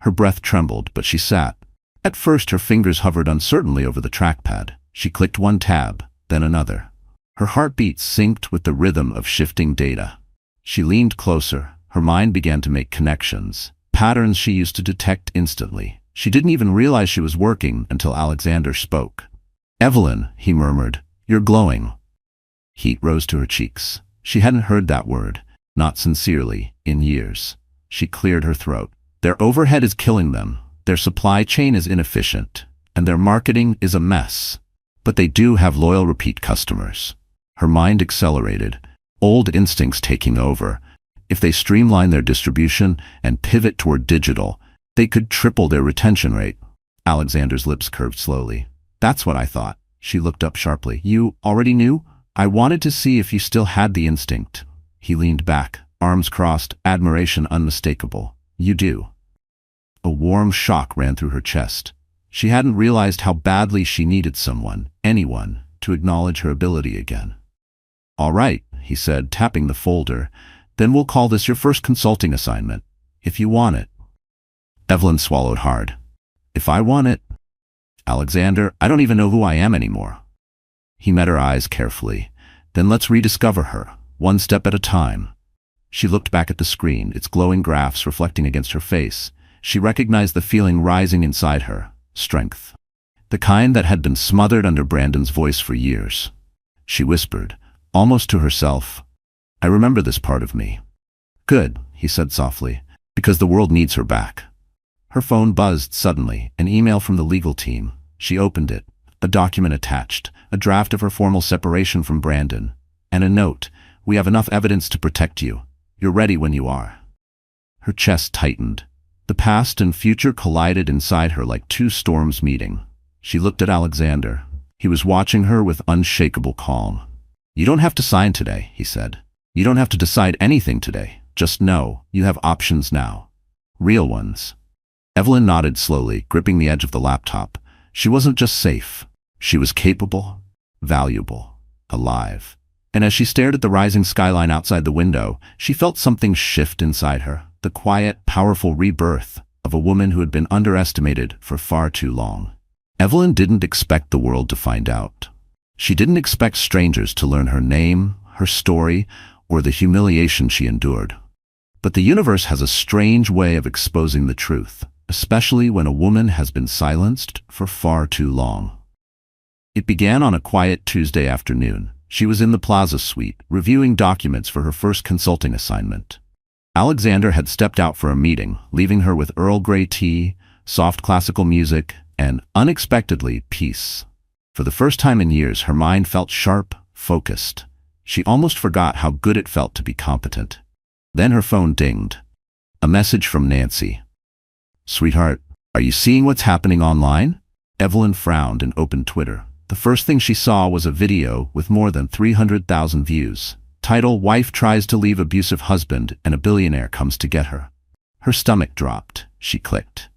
Her breath trembled, but she sat. At first her fingers hovered uncertainly over the trackpad. She clicked one tab, then another. Her heartbeat synced with the rhythm of shifting data. She leaned closer. Her mind began to make connections, patterns she used to detect instantly. She didn't even realize she was working until Alexander spoke. "Evelyn," he murmured, "you're glowing." Heat rose to her cheeks. She hadn't heard that word, not sincerely, in years. She cleared her throat. "Their overhead is killing them. Their supply chain is inefficient, and their marketing is a mess. But they do have loyal repeat customers." Her mind accelerated, old instincts taking over. If they streamline their distribution and pivot toward digital, they could triple their retention rate. Alexander's lips curved slowly. "That's what I thought." She looked up sharply. "You already knew?" "I wanted to see if you still had the instinct." He leaned back, arms crossed, admiration unmistakable. "You do." A warm shock ran through her chest. She hadn't realized how badly she needed someone, anyone, to acknowledge her ability again. "All right," he said, tapping the folder. "Then we'll call this your first consulting assignment, if you want it." Evelyn swallowed hard. "If I want it?" "Alexander, I don't even know who I am anymore." He met her eyes carefully. "Then let's rediscover her, one step at a time." She looked back at the screen, its glowing graphs reflecting against her face. She recognized the feeling rising inside her, strength. The kind that had been smothered under Brandon's voice for years. She whispered, almost to herself, "I remember this part of me." "Good," he said softly, "because the world needs her back." Her phone buzzed suddenly, an email from the legal team. She opened it, a document attached, a draft of her formal separation from Brandon, and a note, "We have enough evidence to protect you. You're ready when you are." Her chest tightened. The past and future collided inside her like two storms meeting. She looked at Alexander. He was watching her with unshakable calm. "You don't have to sign today," he said. "You don't have to decide anything today. Just know you have options now. Real ones." Evelyn nodded slowly, gripping the edge of the laptop. She wasn't just safe. She was capable, valuable, alive. And as she stared at the rising skyline outside the window, she felt something shift inside her, the quiet, powerful rebirth of a woman who had been underestimated for far too long. Evelyn didn't expect the world to find out. She didn't expect strangers to learn her name, her story, or the humiliation she endured. But the universe has a strange way of exposing the truth, especially when a woman has been silenced for far too long. It began on a quiet Tuesday afternoon. She was in the Plaza suite, reviewing documents for her first consulting assignment. Alexander had stepped out for a meeting, leaving her with Earl Grey tea, soft classical music, and, unexpectedly, peace. For the first time in years, her mind felt sharp, focused. She almost forgot how good it felt to be competent. Then her phone dinged. A message from Nancy. "Sweetheart, are you seeing what's happening online?" Evelyn frowned and opened Twitter. The first thing she saw was a video with more than 300,000 views. Title: Wife tries to leave abusive husband and a billionaire comes to get her. Her stomach dropped. She clicked.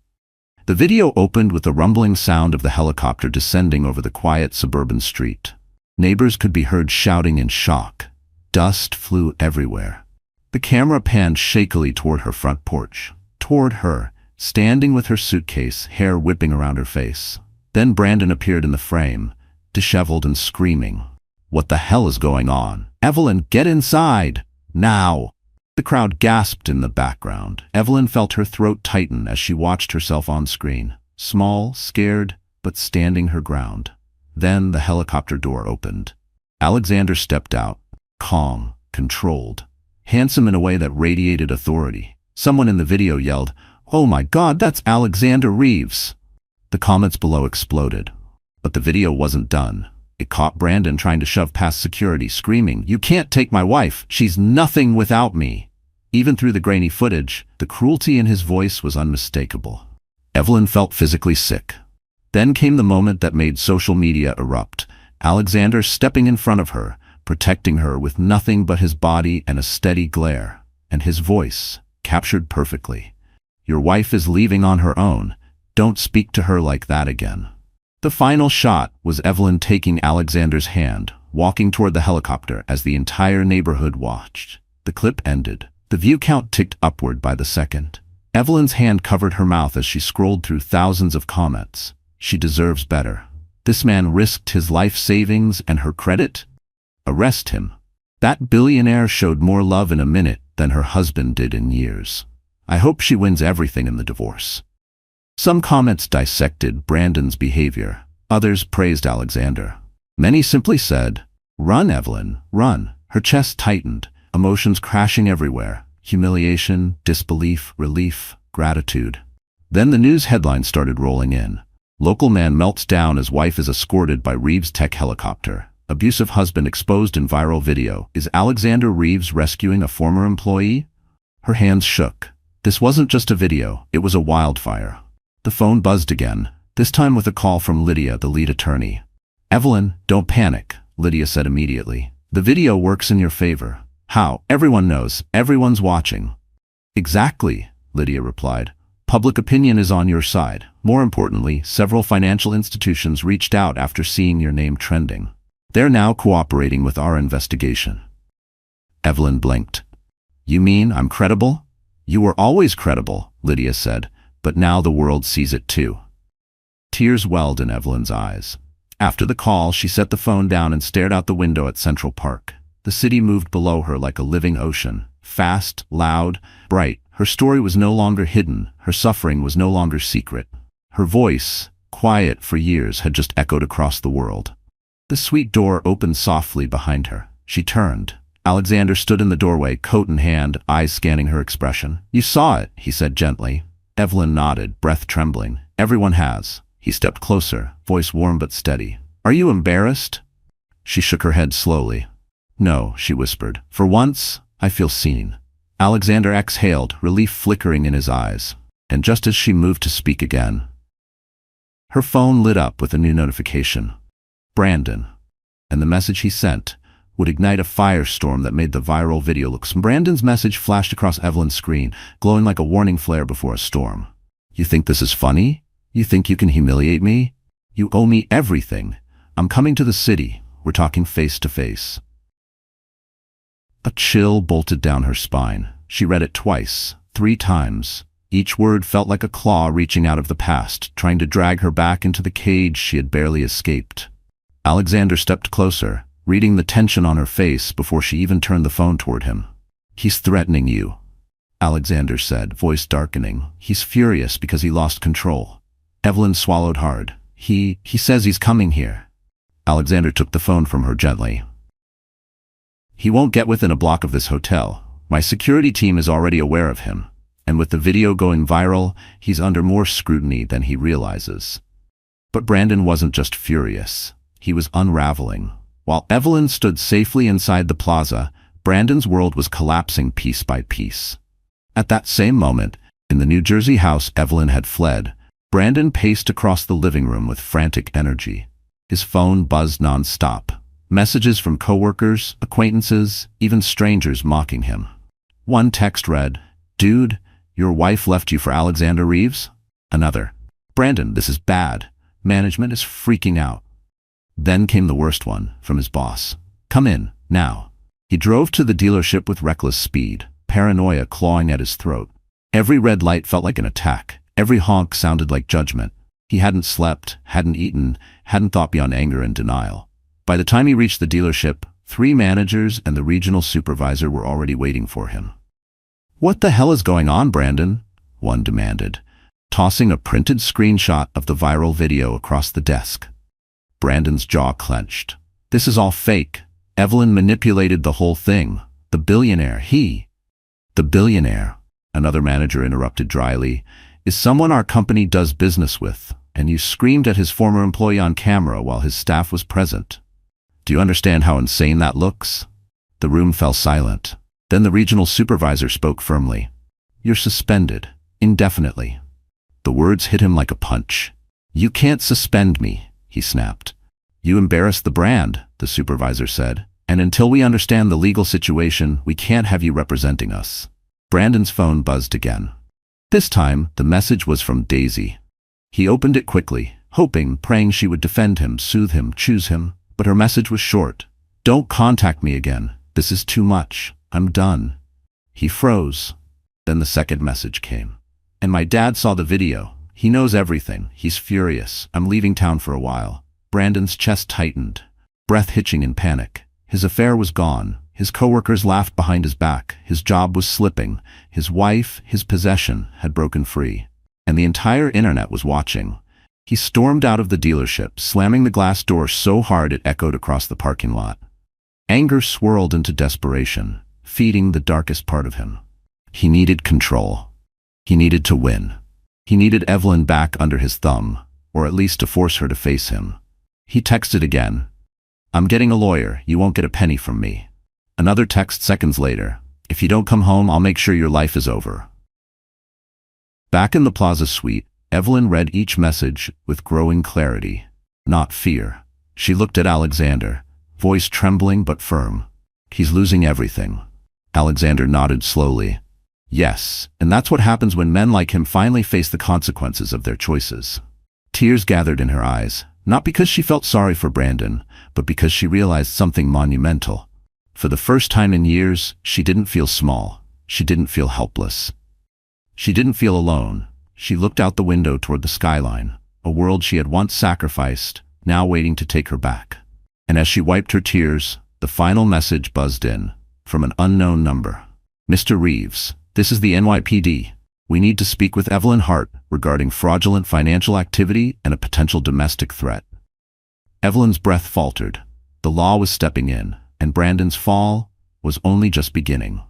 The video opened with the rumbling sound of the helicopter descending over the quiet suburban street. Neighbors could be heard shouting in shock. Dust flew everywhere. The camera panned shakily toward her front porch. Toward her, standing with her suitcase, hair whipping around her face. Then Brandon appeared in the frame, disheveled and screaming. "What the hell is going on? Evelyn, get inside! Now!" The crowd gasped in the background. Evelyn felt her throat tighten as she watched herself on screen. Small, scared, but standing her ground. Then the helicopter door opened. Alexander stepped out, calm, controlled, handsome in a way that radiated authority. Someone in the video yelled, "Oh my God, that's Alexander Reeves!" The comments below exploded. But the video wasn't done. It caught Brandon trying to shove past security, screaming, "You can't take my wife! She's nothing without me!" Even through the grainy footage, the cruelty in his voice was unmistakable. Evelyn felt physically sick. Then came the moment that made social media erupt. Alexander stepping in front of her, protecting her with nothing but his body and a steady glare. And his voice, captured perfectly. "Your wife is leaving on her own. Don't speak to her like that again." The final shot was Evelyn taking Alexander's hand, walking toward the helicopter as the entire neighborhood watched. The clip ended. The view count ticked upward by the second. Evelyn's hand covered her mouth as she scrolled through thousands of comments. She deserves better. This man risked his life savings and her credit? Arrest him. That billionaire showed more love in a minute than her husband did in years. I hope she wins everything in the divorce. Some comments dissected Brandon's behavior. Others praised Alexander. Many simply said, "Run, Evelyn, run." Her chest tightened, emotions crashing everywhere. Humiliation, disbelief, relief, gratitude. Then the news headlines started rolling in. Local man melts down as wife is escorted by Reeves tech helicopter. Abusive husband exposed in viral video. Is Alexander Reeves rescuing a former employee? Her hands shook. This wasn't just a video, it was a wildfire. The phone buzzed again, this time with a call from Lydia, the lead attorney. "Evelyn, don't panic," Lydia said immediately. "The video works in your favor." "How?" "Everyone knows. Everyone's watching." "Exactly," Lydia replied. "Public opinion is on your side. More importantly, several financial institutions reached out after seeing your name trending. They're now cooperating with our investigation." Evelyn blinked. "You mean I'm credible?" "You were always credible," Lydia said. "But now the world sees it too." Tears welled in Evelyn's eyes. After the call, she set the phone down and stared out the window at Central Park. The city moved below her like a living ocean, fast, loud, bright. Her story was no longer hidden, her suffering was no longer secret. Her voice, quiet for years, had just echoed across the world. The suite door opened softly behind her. She turned. Alexander stood in the doorway, coat in hand, eyes scanning her expression. "You saw it," he said gently. Evelyn nodded, breath trembling. "Everyone has." He stepped closer, voice warm but steady. "Are you embarrassed?" She shook her head slowly. "No," she whispered. "For once, I feel seen." Alexander exhaled, relief flickering in his eyes. And just as she moved to speak again, her phone lit up with a new notification. Brandon. And the message he sent would ignite a firestorm that made the viral video look small. Brandon's message flashed across Evelyn's screen, glowing like a warning flare before a storm. "You think this is funny? You think you can humiliate me? You owe me everything. I'm coming to the city. We're talking face to face." A chill bolted down her spine. She read it twice, 3 times. Each word felt like a claw reaching out of the past, trying to drag her back into the cage she had barely escaped. Alexander stepped closer, reading the tension on her face before she even turned the phone toward him. "He's threatening you," Alexander said, voice darkening. "He's furious because he lost control." Evelyn swallowed hard. He says he's coming here." Alexander took the phone from her gently. "He won't get within a block of this hotel. My security team is already aware of him. And with the video going viral, he's under more scrutiny than he realizes." But Brandon wasn't just furious. He was unraveling. While Evelyn stood safely inside the plaza, Brandon's world was collapsing piece by piece. At that same moment, in the New Jersey house Evelyn had fled, Brandon paced across the living room with frantic energy. His phone buzzed non-stop. Messages from coworkers, acquaintances, even strangers mocking him. One text read, "Dude, your wife left you for Alexander Reeves?" Another, "Brandon, this is bad. Management is freaking out." Then came the worst one, from his boss. "Come in, now." He drove to the dealership with reckless speed, paranoia clawing at his throat. Every red light felt like an attack. Every honk sounded like judgment. He hadn't slept, hadn't eaten, hadn't thought beyond anger and denial. By the time he reached the dealership, 3 managers and the regional supervisor were already waiting for him. "What the hell is going on, Brandon?" one demanded, tossing a printed screenshot of the viral video across the desk. Brandon's jaw clenched. "This is all fake. Evelyn manipulated the whole thing. The billionaire, The billionaire," another manager interrupted dryly, "is someone our company does business with, and you screamed at his former employee on camera while his staff was present. Do you understand how insane that looks?" The room fell silent. Then the regional supervisor spoke firmly. "You're suspended, indefinitely." The words hit him like a punch. "You can't suspend me," he snapped. "You embarrass the brand," the supervisor said, "and until we understand the legal situation, we can't have you representing us." Brandon's phone buzzed again. This time, the message was from Daisy. He opened it quickly, hoping, praying she would defend him, soothe him, choose him, but her message was short. "Don't contact me again. This is too much. I'm done." He froze. Then the second message came. "And my dad saw the video. He knows everything. He's furious. I'm leaving town for a while." Brandon's chest tightened, breath hitching in panic. His affair was gone. His coworkers laughed behind his back. His job was slipping. His wife, his possession, had broken free. And the entire internet was watching. He stormed out of the dealership, slamming the glass door so hard it echoed across the parking lot. Anger swirled into desperation, feeding the darkest part of him. He needed control. He needed to win. He needed Evelyn back under his thumb, or at least to force her to face him. He texted again. "I'm getting a lawyer. You won't get a penny from me." Another text seconds later. "If you don't come home, I'll make sure your life is over." Back in the plaza suite, Evelyn read each message with growing clarity, not fear. She looked at Alexander, voice trembling but firm. "He's losing everything." Alexander nodded slowly. "Yes, and that's what happens when men like him finally face the consequences of their choices." Tears gathered in her eyes, not because she felt sorry for Brandon, but because she realized something monumental. For the first time in years, she didn't feel small. She didn't feel helpless. She didn't feel alone. She looked out the window toward the skyline, a world she had once sacrificed, now waiting to take her back. And as she wiped her tears, the final message buzzed in, from an unknown number. "Mr. Reeves, this is the NYPD. We need to speak with Evelyn Hart regarding fraudulent financial activity and a potential domestic threat." Evelyn's breath faltered. The law was stepping in, and Brandon's fall was only just beginning.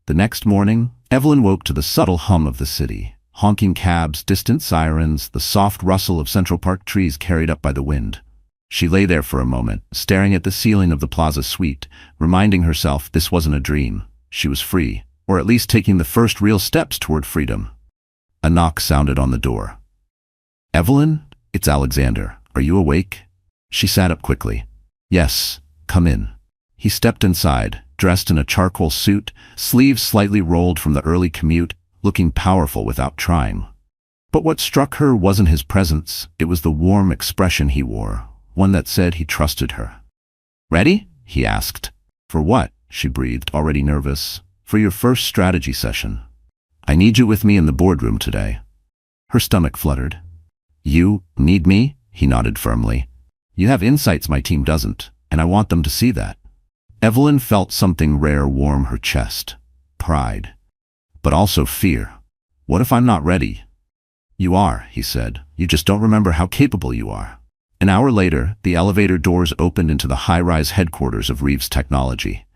The next morning, Evelyn woke to the subtle hum of the city. Honking cabs, distant sirens, the soft rustle of Central Park trees carried up by the wind. She lay there for a moment, staring at the ceiling of the plaza suite, reminding herself this wasn't a dream. She was free, or at least taking the first real steps toward freedom. A knock sounded on the door. "Evelyn, it's Alexander. Are you awake?" She sat up quickly. "Yes, come in." He stepped inside, dressed in a charcoal suit, sleeves slightly rolled from the early commute, looking powerful without trying. But what struck her wasn't his presence, it was the warm expression he wore, one that said he trusted her. "Ready?" he asked. "For what?" she breathed, already nervous. "For your first strategy session. I need you with me in the boardroom today." Her stomach fluttered. "You need me?" he nodded firmly. "You have insights my team doesn't, and I want them to see that." Evelyn felt something rare warm her chest. Pride. But also fear. "What if I'm not ready?" "You are," he said. "You just don't remember how capable you are." An hour later, the elevator doors opened into the high-rise headquarters of Reeves Technology.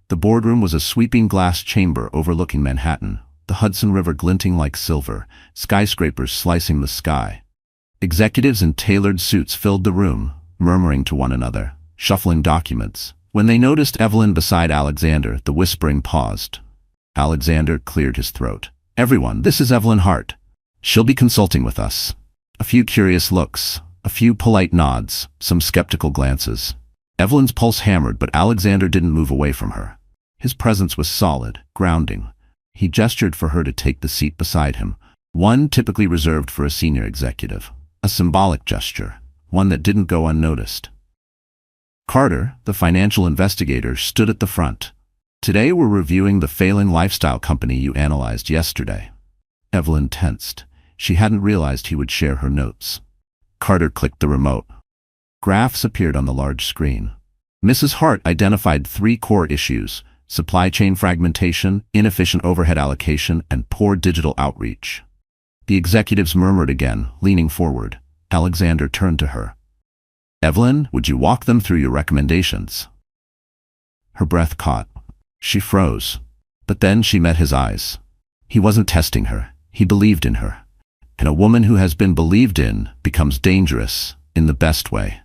The boardroom was a sweeping glass chamber overlooking Manhattan, the Hudson River glinting like silver, skyscrapers slicing the sky. Executives in tailored suits filled the room, murmuring to one another, shuffling documents. When they noticed Evelyn beside Alexander, the whispering paused. Alexander cleared his throat. "Everyone, this is Evelyn Hart. She'll be consulting with us." A few curious looks, a few polite nods, some skeptical glances. Evelyn's pulse hammered, but Alexander didn't move away from her. His presence was solid, grounding. He gestured for her to take the seat beside him, one typically reserved for a senior executive. A symbolic gesture, one that didn't go unnoticed. Carter, the financial investigator, stood at the front. "Today we're reviewing the failing lifestyle company you analyzed yesterday." Evelyn tensed. She hadn't realized he would share her notes. Carter clicked the remote. Graphs appeared on the large screen. Mrs. Hart identified 3 core issues: supply chain fragmentation, inefficient overhead allocation, and poor digital outreach. The executives murmured again, leaning forward. Alexander turned to her. "Evelyn, would you walk them through your recommendations?" Her breath caught. She froze. But then she met his eyes. He wasn't testing her. He believed in her. And a woman who has been believed in becomes dangerous, in the best way.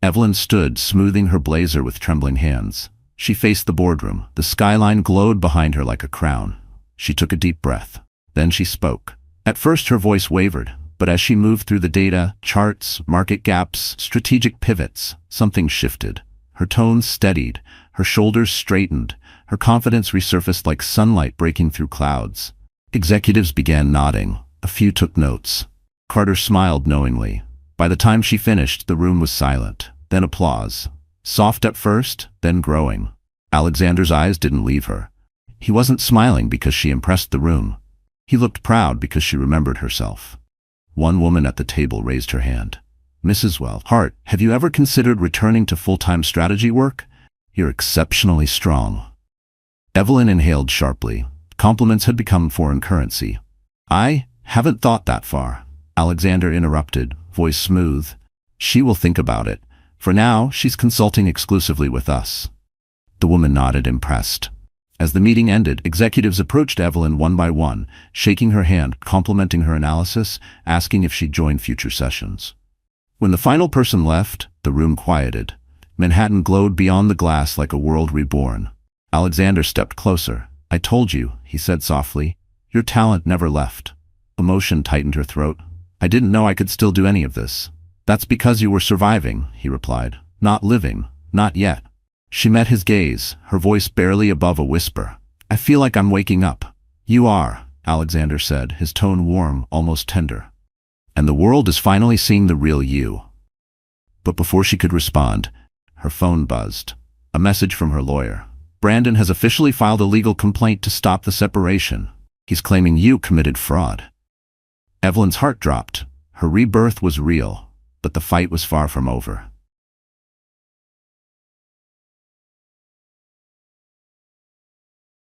Evelyn stood, smoothing her blazer with trembling hands. She faced the boardroom. The skyline glowed behind her like a crown. She took a deep breath. Then she spoke. At first her voice wavered, but as she moved through the data, charts, market gaps, strategic pivots, something shifted. Her tone steadied, her shoulders straightened, her confidence resurfaced like sunlight breaking through clouds. Executives began nodding. A few took notes. Carter smiled knowingly. By the time she finished, the room was silent. Then applause. Soft at first, then growing. Alexander's eyes didn't leave her. He wasn't smiling because she impressed the room. He looked proud because she remembered herself. One woman at the table raised her hand. "Mrs. Hart, have you ever considered returning to full-time strategy work? You're exceptionally strong." Evelyn inhaled sharply. Compliments had become foreign currency. "I haven't thought that far," Alexander interrupted, voice smooth. "She will think about it. For now, she's consulting exclusively with us." The woman nodded, impressed. As the meeting ended, executives approached Evelyn one by one, shaking her hand, complimenting her analysis, asking if she'd join future sessions. When the final person left, the room quieted. Manhattan glowed beyond the glass like a world reborn. Alexander stepped closer. "I told you," he said softly. "Your talent never left." Emotion tightened her throat. "I didn't know I could still do any of this." "That's because you were surviving," he replied. "Not living. Not yet." She met his gaze, her voice barely above a whisper. "I feel like I'm waking up." "You are," Alexander said, his tone warm, almost tender. "And the world is finally seeing the real you." But before she could respond, her phone buzzed. A message from her lawyer. "Brandon has officially filed a legal complaint to stop the separation. He's claiming you committed fraud." Evelyn's heart dropped. Her rebirth was real, but the fight was far from over.